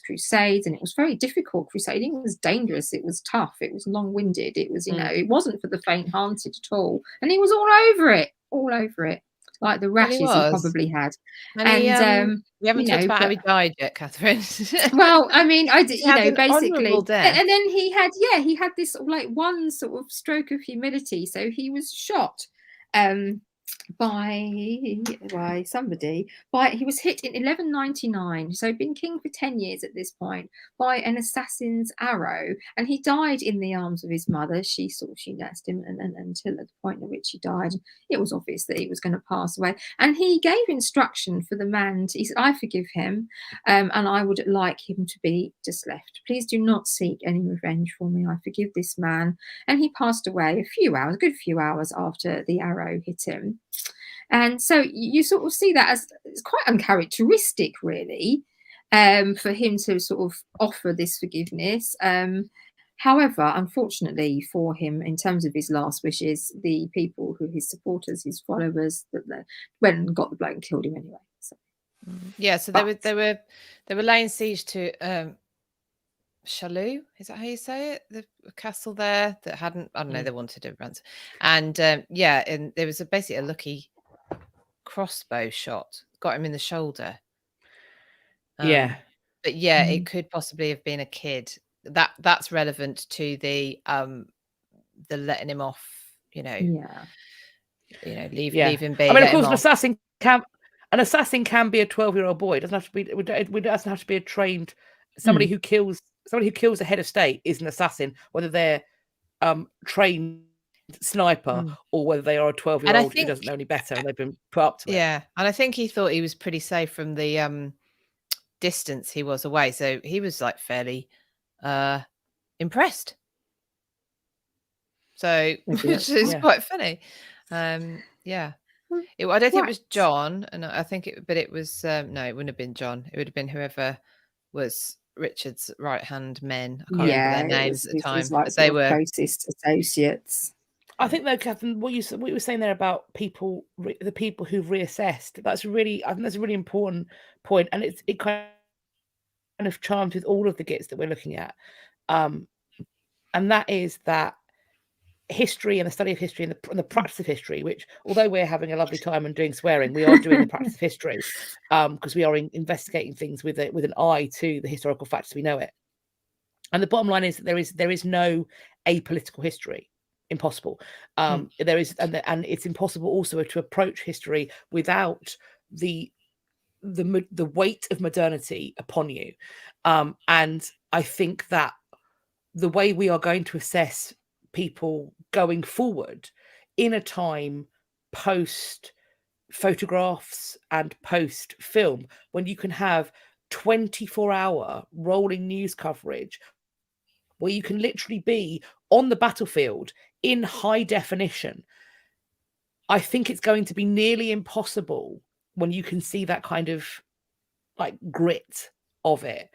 [SPEAKER 1] crusades, and it was very difficult. Crusading was dangerous. It was tough. It was long-winded. It was, it wasn't for the faint-hearted at all. And he was all over it, like the rashes he probably had.
[SPEAKER 3] And we haven't talked about how he died yet, Catherine.
[SPEAKER 1] Well, I mean, basically,
[SPEAKER 3] and
[SPEAKER 1] then he had this like one sort of stroke of humility. So he was shot by somebody. He was hit in 1199, so he'd been king for 10 years at this point, by an assassin's arrow, and he died in the arms of his mother. She nursed him and until at the point at which he died. It was obvious that he was going to pass away, and he gave instruction for the man. He said, I forgive him, and I would like him to be just left. Please do not seek any revenge for me. I forgive this man. And he passed away a good few hours after the arrow hit him. And so you sort of see that as it's quite uncharacteristic, really, for him to sort of offer this forgiveness. However, unfortunately for him, in terms of his last wishes, the people his supporters, his followers, that went and got the bloke and killed him anyway. So.
[SPEAKER 3] Yeah, so they were laying siege to Chalou, is that how you say it? The castle there that hadn't, I don't know, they wanted a ransom. And and there was basically a lucky crossbow shot, got him in the shoulder. But it could possibly have been a kid. That's relevant to the letting him off, leave him be.
[SPEAKER 2] I mean, of course, an assassin can be a 12-year-old boy. It doesn't have to be. It doesn't have to be a trained somebody who kills the head of state is an assassin, whether they're trained sniper or whether they are a 12-year-old who doesn't know any better and they've been put up to it.
[SPEAKER 3] Yeah, and I think he thought he was pretty safe from the distance he was away, so he was like fairly impressed. So which is quite funny. I don't think it was John, and I think it was no, it wouldn't have been John. It would have been whoever was Richard's right-hand men. I can't remember their names at the time, but they were
[SPEAKER 1] closest associates.
[SPEAKER 2] I think though, Catherine, what you were saying there about the people who've reassessed, I think that's a really important point, and it kind of chimes with all of the gits that we're looking at, and that is that history and the study of history and the practice of history, which, although we're having a lovely time and doing swearing, we are doing the practice of history because we are investigating things with an eye to the historical facts as we know it. And the bottom line is that there is no apolitical history. Impossible. There is, and it's impossible also to approach history without the weight of modernity upon you. And I think that the way we are going to assess people going forward in a time post photographs and post film when you can have 24-hour rolling news coverage where you can literally be on the battlefield in high definition. I think it's going to be nearly impossible when you can see that kind of like grit of it.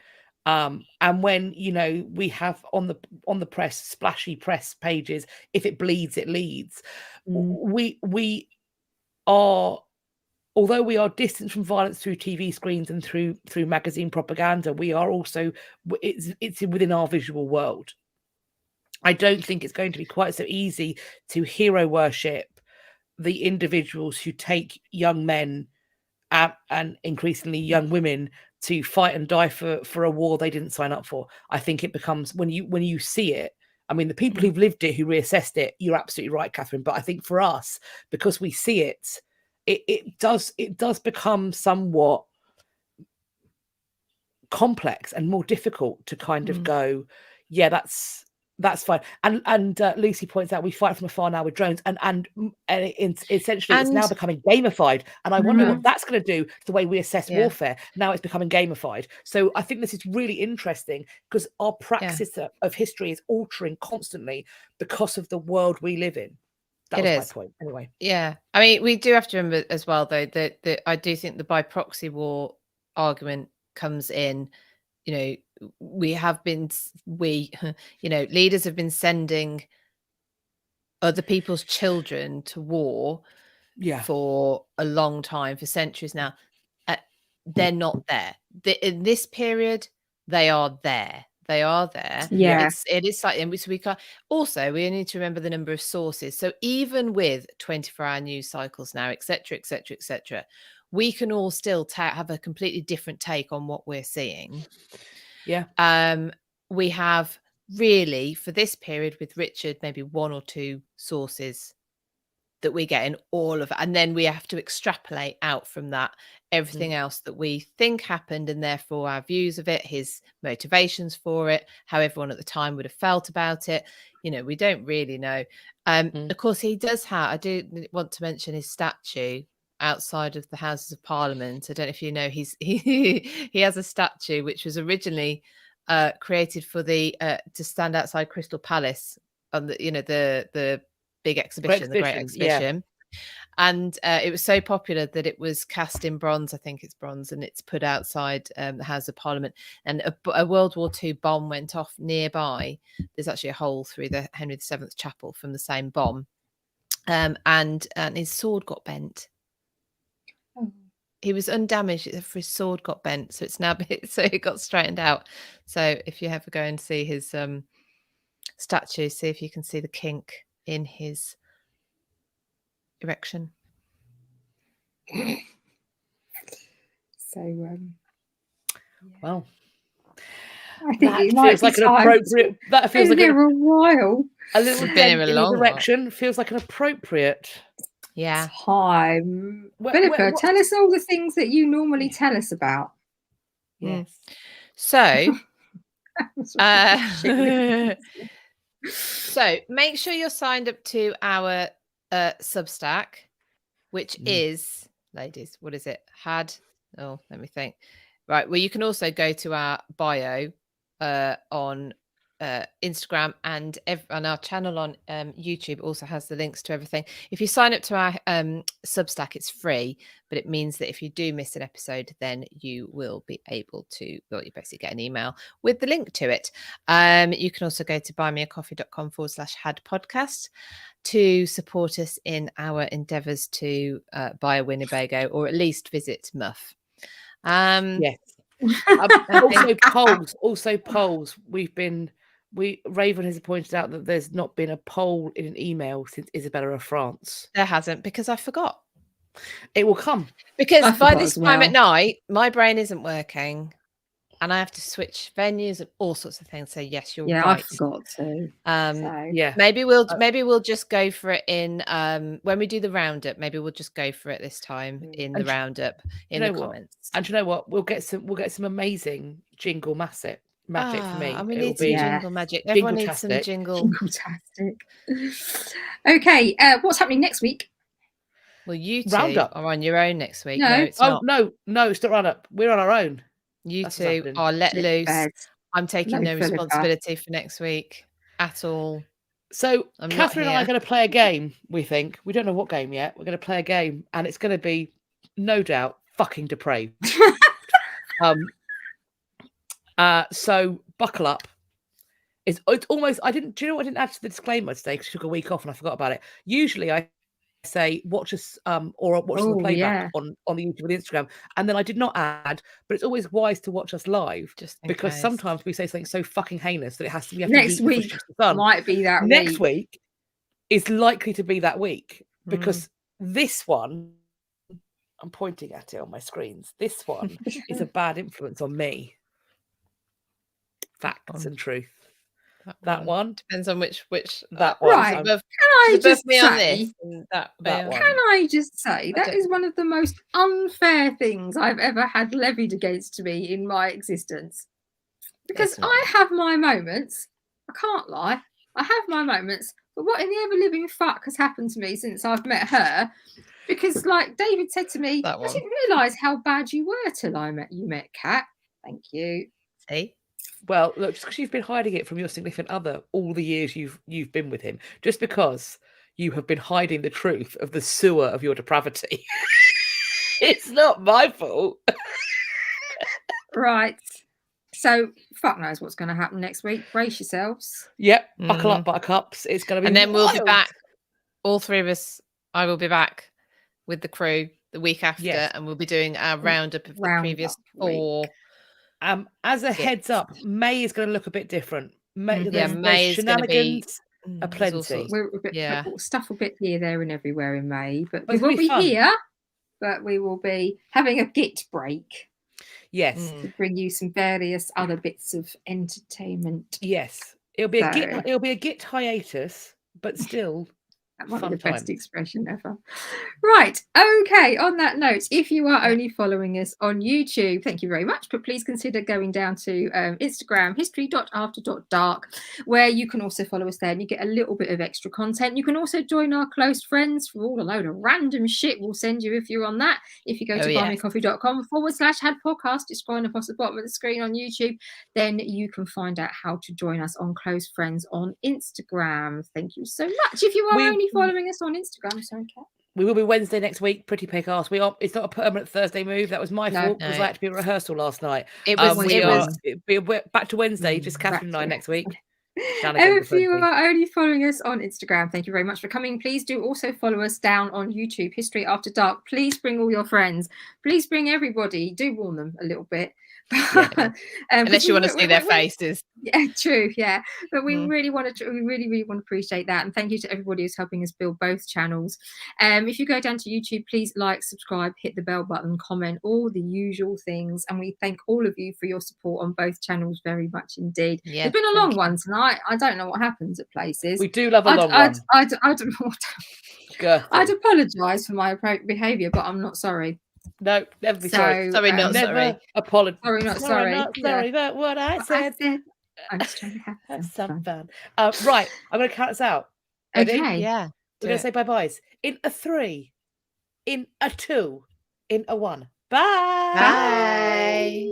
[SPEAKER 2] And when, you know, we have on the press, splashy press pages, if it bleeds, it leads. We are, although we are distanced from violence through TV screens and through magazine propaganda, we are also, it's within our visual world. I don't think it's going to be quite so easy to hero worship the individuals who take young men and increasingly young women to fight and die for a war they didn't sign up for. I think it becomes, when you see it, I mean, the people who've lived it, who reassessed it, you're absolutely right, Catherine. But I think for us, because we see it, it does become somewhat complex and more difficult to kind of go, yeah, that's fine. And Lucy points out we fight from afar now with drones, and essentially it's now becoming gamified. And I wonder what that's going to do to the way we assess warfare. Now it's becoming gamified. So I think this is really interesting because our praxis of history is altering constantly because of the world we live in. That was my point. Anyway.
[SPEAKER 3] Yeah. I mean, we do have to remember as well, though, that I do think the by proxy war argument comes in. You know, leaders have been sending other people's children to war for a long time, for centuries now. They're not there. In this period, they are there. They are there.
[SPEAKER 1] Yeah.
[SPEAKER 3] It is slightly, and we can't. Also, we need to remember the number of sources. So even with 24-hour news cycles now, etc., etc., etc., we can all still have a completely different take on what we're seeing.
[SPEAKER 2] Yeah.
[SPEAKER 3] We have really, for this period with Richard, maybe one or two sources that we get in all of it. And then we have to extrapolate out from that everything else that we think happened, and therefore our views of it, his motivations for it, how everyone at the time would have felt about it. You know, we don't really know. Of course, he does have, I do want to mention his statue outside of the Houses of Parliament. I don't know if you know, he has a statue which was originally created for the to stand outside Crystal Palace on the, you know, the big exhibition, the Great Exhibition. And it was so popular that it was cast in bronze. I think it's bronze, and it's put outside the House of Parliament. And a World War II bomb went off nearby. There's actually a hole through the Henry VII Chapel from the same bomb, and his sword got bent. He was undamaged. His sword got bent, so it's now so it got straightened out. So if you ever go and see his statue, see if you can see the kink in his erection.
[SPEAKER 1] So
[SPEAKER 2] well,
[SPEAKER 1] I think it feels like an appropriate.
[SPEAKER 2] That feels like
[SPEAKER 1] a while.
[SPEAKER 2] A little dent in his erection feels like an appropriate
[SPEAKER 1] time. Philippa, tell us all the things that you normally tell us about.
[SPEAKER 2] Yes.
[SPEAKER 3] So, so make sure you're signed up to our Substack, which is, ladies, what is it? Let me think. Right. Well, you can also go to our bio on Instagram, and our channel on YouTube also has the links to everything. If you sign up to our Substack, it's free, but it means that if you do miss an episode, then you will be able to, well, you basically get an email with the link to it. You can also go to buymeacoffee.com/had podcast to support us in our endeavors to buy a Winnebago, or at least visit Muff.
[SPEAKER 2] Yes. Also polls. Raven has pointed out that there's not been a poll in an email since Isabella of France.
[SPEAKER 3] There hasn't, because I forgot.
[SPEAKER 2] It will come.
[SPEAKER 3] Because by this time at night, my brain isn't working and I have to switch venues and all sorts of things. So yes, you're right.
[SPEAKER 1] I forgot to.
[SPEAKER 3] Maybe we'll just go for it in when we do the roundup. Maybe we'll just go for it this time in the roundup in the comments.
[SPEAKER 2] And you know what? We'll get some amazing jingle magic for me.
[SPEAKER 3] And we need some jingle magic. Everyone needs some jingle.
[SPEAKER 1] Jingle-tastic. Okay, what's happening next week?
[SPEAKER 3] Well, you two
[SPEAKER 2] Roundup.
[SPEAKER 3] are on your own next week.
[SPEAKER 1] No.
[SPEAKER 3] No, it's
[SPEAKER 2] Oh
[SPEAKER 3] not.
[SPEAKER 2] no, it's not Roundup. We're on our own.
[SPEAKER 3] You
[SPEAKER 2] That's what's
[SPEAKER 3] two
[SPEAKER 2] happening.
[SPEAKER 3] are let
[SPEAKER 1] Shit the
[SPEAKER 3] loose.
[SPEAKER 1] bed.
[SPEAKER 3] I'm taking
[SPEAKER 1] No
[SPEAKER 3] no
[SPEAKER 1] filibuster.
[SPEAKER 3] responsibility for next week at all.
[SPEAKER 2] So
[SPEAKER 3] I'm not
[SPEAKER 2] Catherine and I are
[SPEAKER 3] here.
[SPEAKER 2] going to play a game. We think we don't know what game yet. We're going to play a game, and it's going to be no doubt fucking depraved. So buckle up. It's almost. I didn't. Do you know what? I didn't add to the disclaimer today because I took a week off and I forgot about it. Usually I say watch us or watch the playback on the YouTube and Instagram, and then I did not add. But it's always wise to watch us live
[SPEAKER 3] Just in
[SPEAKER 2] because
[SPEAKER 3] case.
[SPEAKER 2] sometimes we say something so fucking heinous that it has to. We have
[SPEAKER 1] Next
[SPEAKER 2] to beat the
[SPEAKER 1] week
[SPEAKER 2] footage to the sun.
[SPEAKER 1] might be that
[SPEAKER 2] Next
[SPEAKER 1] week.
[SPEAKER 2] week is likely to be that week because this one, I'm pointing at it on my screens. This one is a bad influence on me. Facts and truth. That one
[SPEAKER 3] depends on which
[SPEAKER 2] that one.
[SPEAKER 1] Right.
[SPEAKER 3] Above,
[SPEAKER 1] Can I just
[SPEAKER 3] me on
[SPEAKER 1] say
[SPEAKER 3] this and that
[SPEAKER 2] one.
[SPEAKER 1] Can I just say that is one of the most unfair things I've ever had levied against me in my existence. Because I have my moments. I can't lie. I have my moments. But what in the ever living fuck has happened to me since I've met her? Because, like David said to me, I didn't realise how bad you were till you met Kat. Thank you.
[SPEAKER 3] See?
[SPEAKER 2] Well, look, just because you've been hiding it from your significant other all the years you've been with him, just because you have been hiding the truth of the sewer of your depravity, it's not my fault.
[SPEAKER 1] Right. So, fuck knows what's going to happen next week. Brace yourselves.
[SPEAKER 2] Yep. Buckle up, buttercups. It's going to be
[SPEAKER 3] And then
[SPEAKER 2] wild.
[SPEAKER 3] we'll be back. All three of us, I will be back with the crew the week after, and we'll be doing our roundup of the previous 4.
[SPEAKER 2] As a heads up, May is going to look a bit different. May is shenanigans are plenty.
[SPEAKER 1] Stuff a bit here, there, and everywhere in May, but we
[SPEAKER 2] it's
[SPEAKER 1] won't be
[SPEAKER 2] fun.
[SPEAKER 1] here. But we will be having a git break.
[SPEAKER 2] Yes,
[SPEAKER 1] to bring you some various other bits of entertainment.
[SPEAKER 2] Yes, it'll be a git hiatus, but still.
[SPEAKER 1] That might be the best expression ever. Right. Okay. On that note, if you are only following us on YouTube, thank you very much. But please consider going down to Instagram, history.after.dark, where you can also follow us there and you get a little bit of extra content. You can also join our close friends for all a load of random shit we'll send you if you're on that. If you go to buymeacoffee.com/had podcast, just scrolling across the bottom of the screen on YouTube, then you can find out how to join us on Close Friends on Instagram. Thank you so much. If you are only following us on Instagram, sorry, Kat.
[SPEAKER 2] We will be Wednesday next week. Pretty pick ass. It's not a permanent Thursday move. That was my fault because I had to be at rehearsal last night.
[SPEAKER 3] It'll
[SPEAKER 2] be back to Wednesday. Just Catherine and I next week.
[SPEAKER 1] If you are only following us on Instagram, thank you very much for coming. Please do also follow us down on YouTube, History After Dark. Please bring all your friends. Please bring everybody. Do warn them a little bit.
[SPEAKER 3] Unless you want to see their faces.
[SPEAKER 1] Yeah, true. Yeah, but we really want to. We really want to appreciate that, and thank you to everybody who's helping us build both channels. If you go down to YouTube, please like, subscribe, hit the bell button, comment, all the usual things, and we thank all of you for your support on both channels very much indeed.
[SPEAKER 3] Yeah,
[SPEAKER 1] it's been a long one tonight. I don't know what happens at places.
[SPEAKER 2] We do love a long one.
[SPEAKER 1] I don't know. I'd apologise for my behaviour, but I'm not sorry.
[SPEAKER 2] No, never be sorry.
[SPEAKER 3] Sorry, not sorry.
[SPEAKER 2] Apologize.
[SPEAKER 1] Sorry, not sorry.
[SPEAKER 2] Sorry, but what I said.
[SPEAKER 1] I'm just trying to have
[SPEAKER 2] some fun. Right, I'm going to count us out.
[SPEAKER 1] Ready?
[SPEAKER 2] Okay.
[SPEAKER 3] Yeah.
[SPEAKER 2] We're going to say bye-byes. In a 3, in a 2, in a 1. Bye.
[SPEAKER 3] Bye.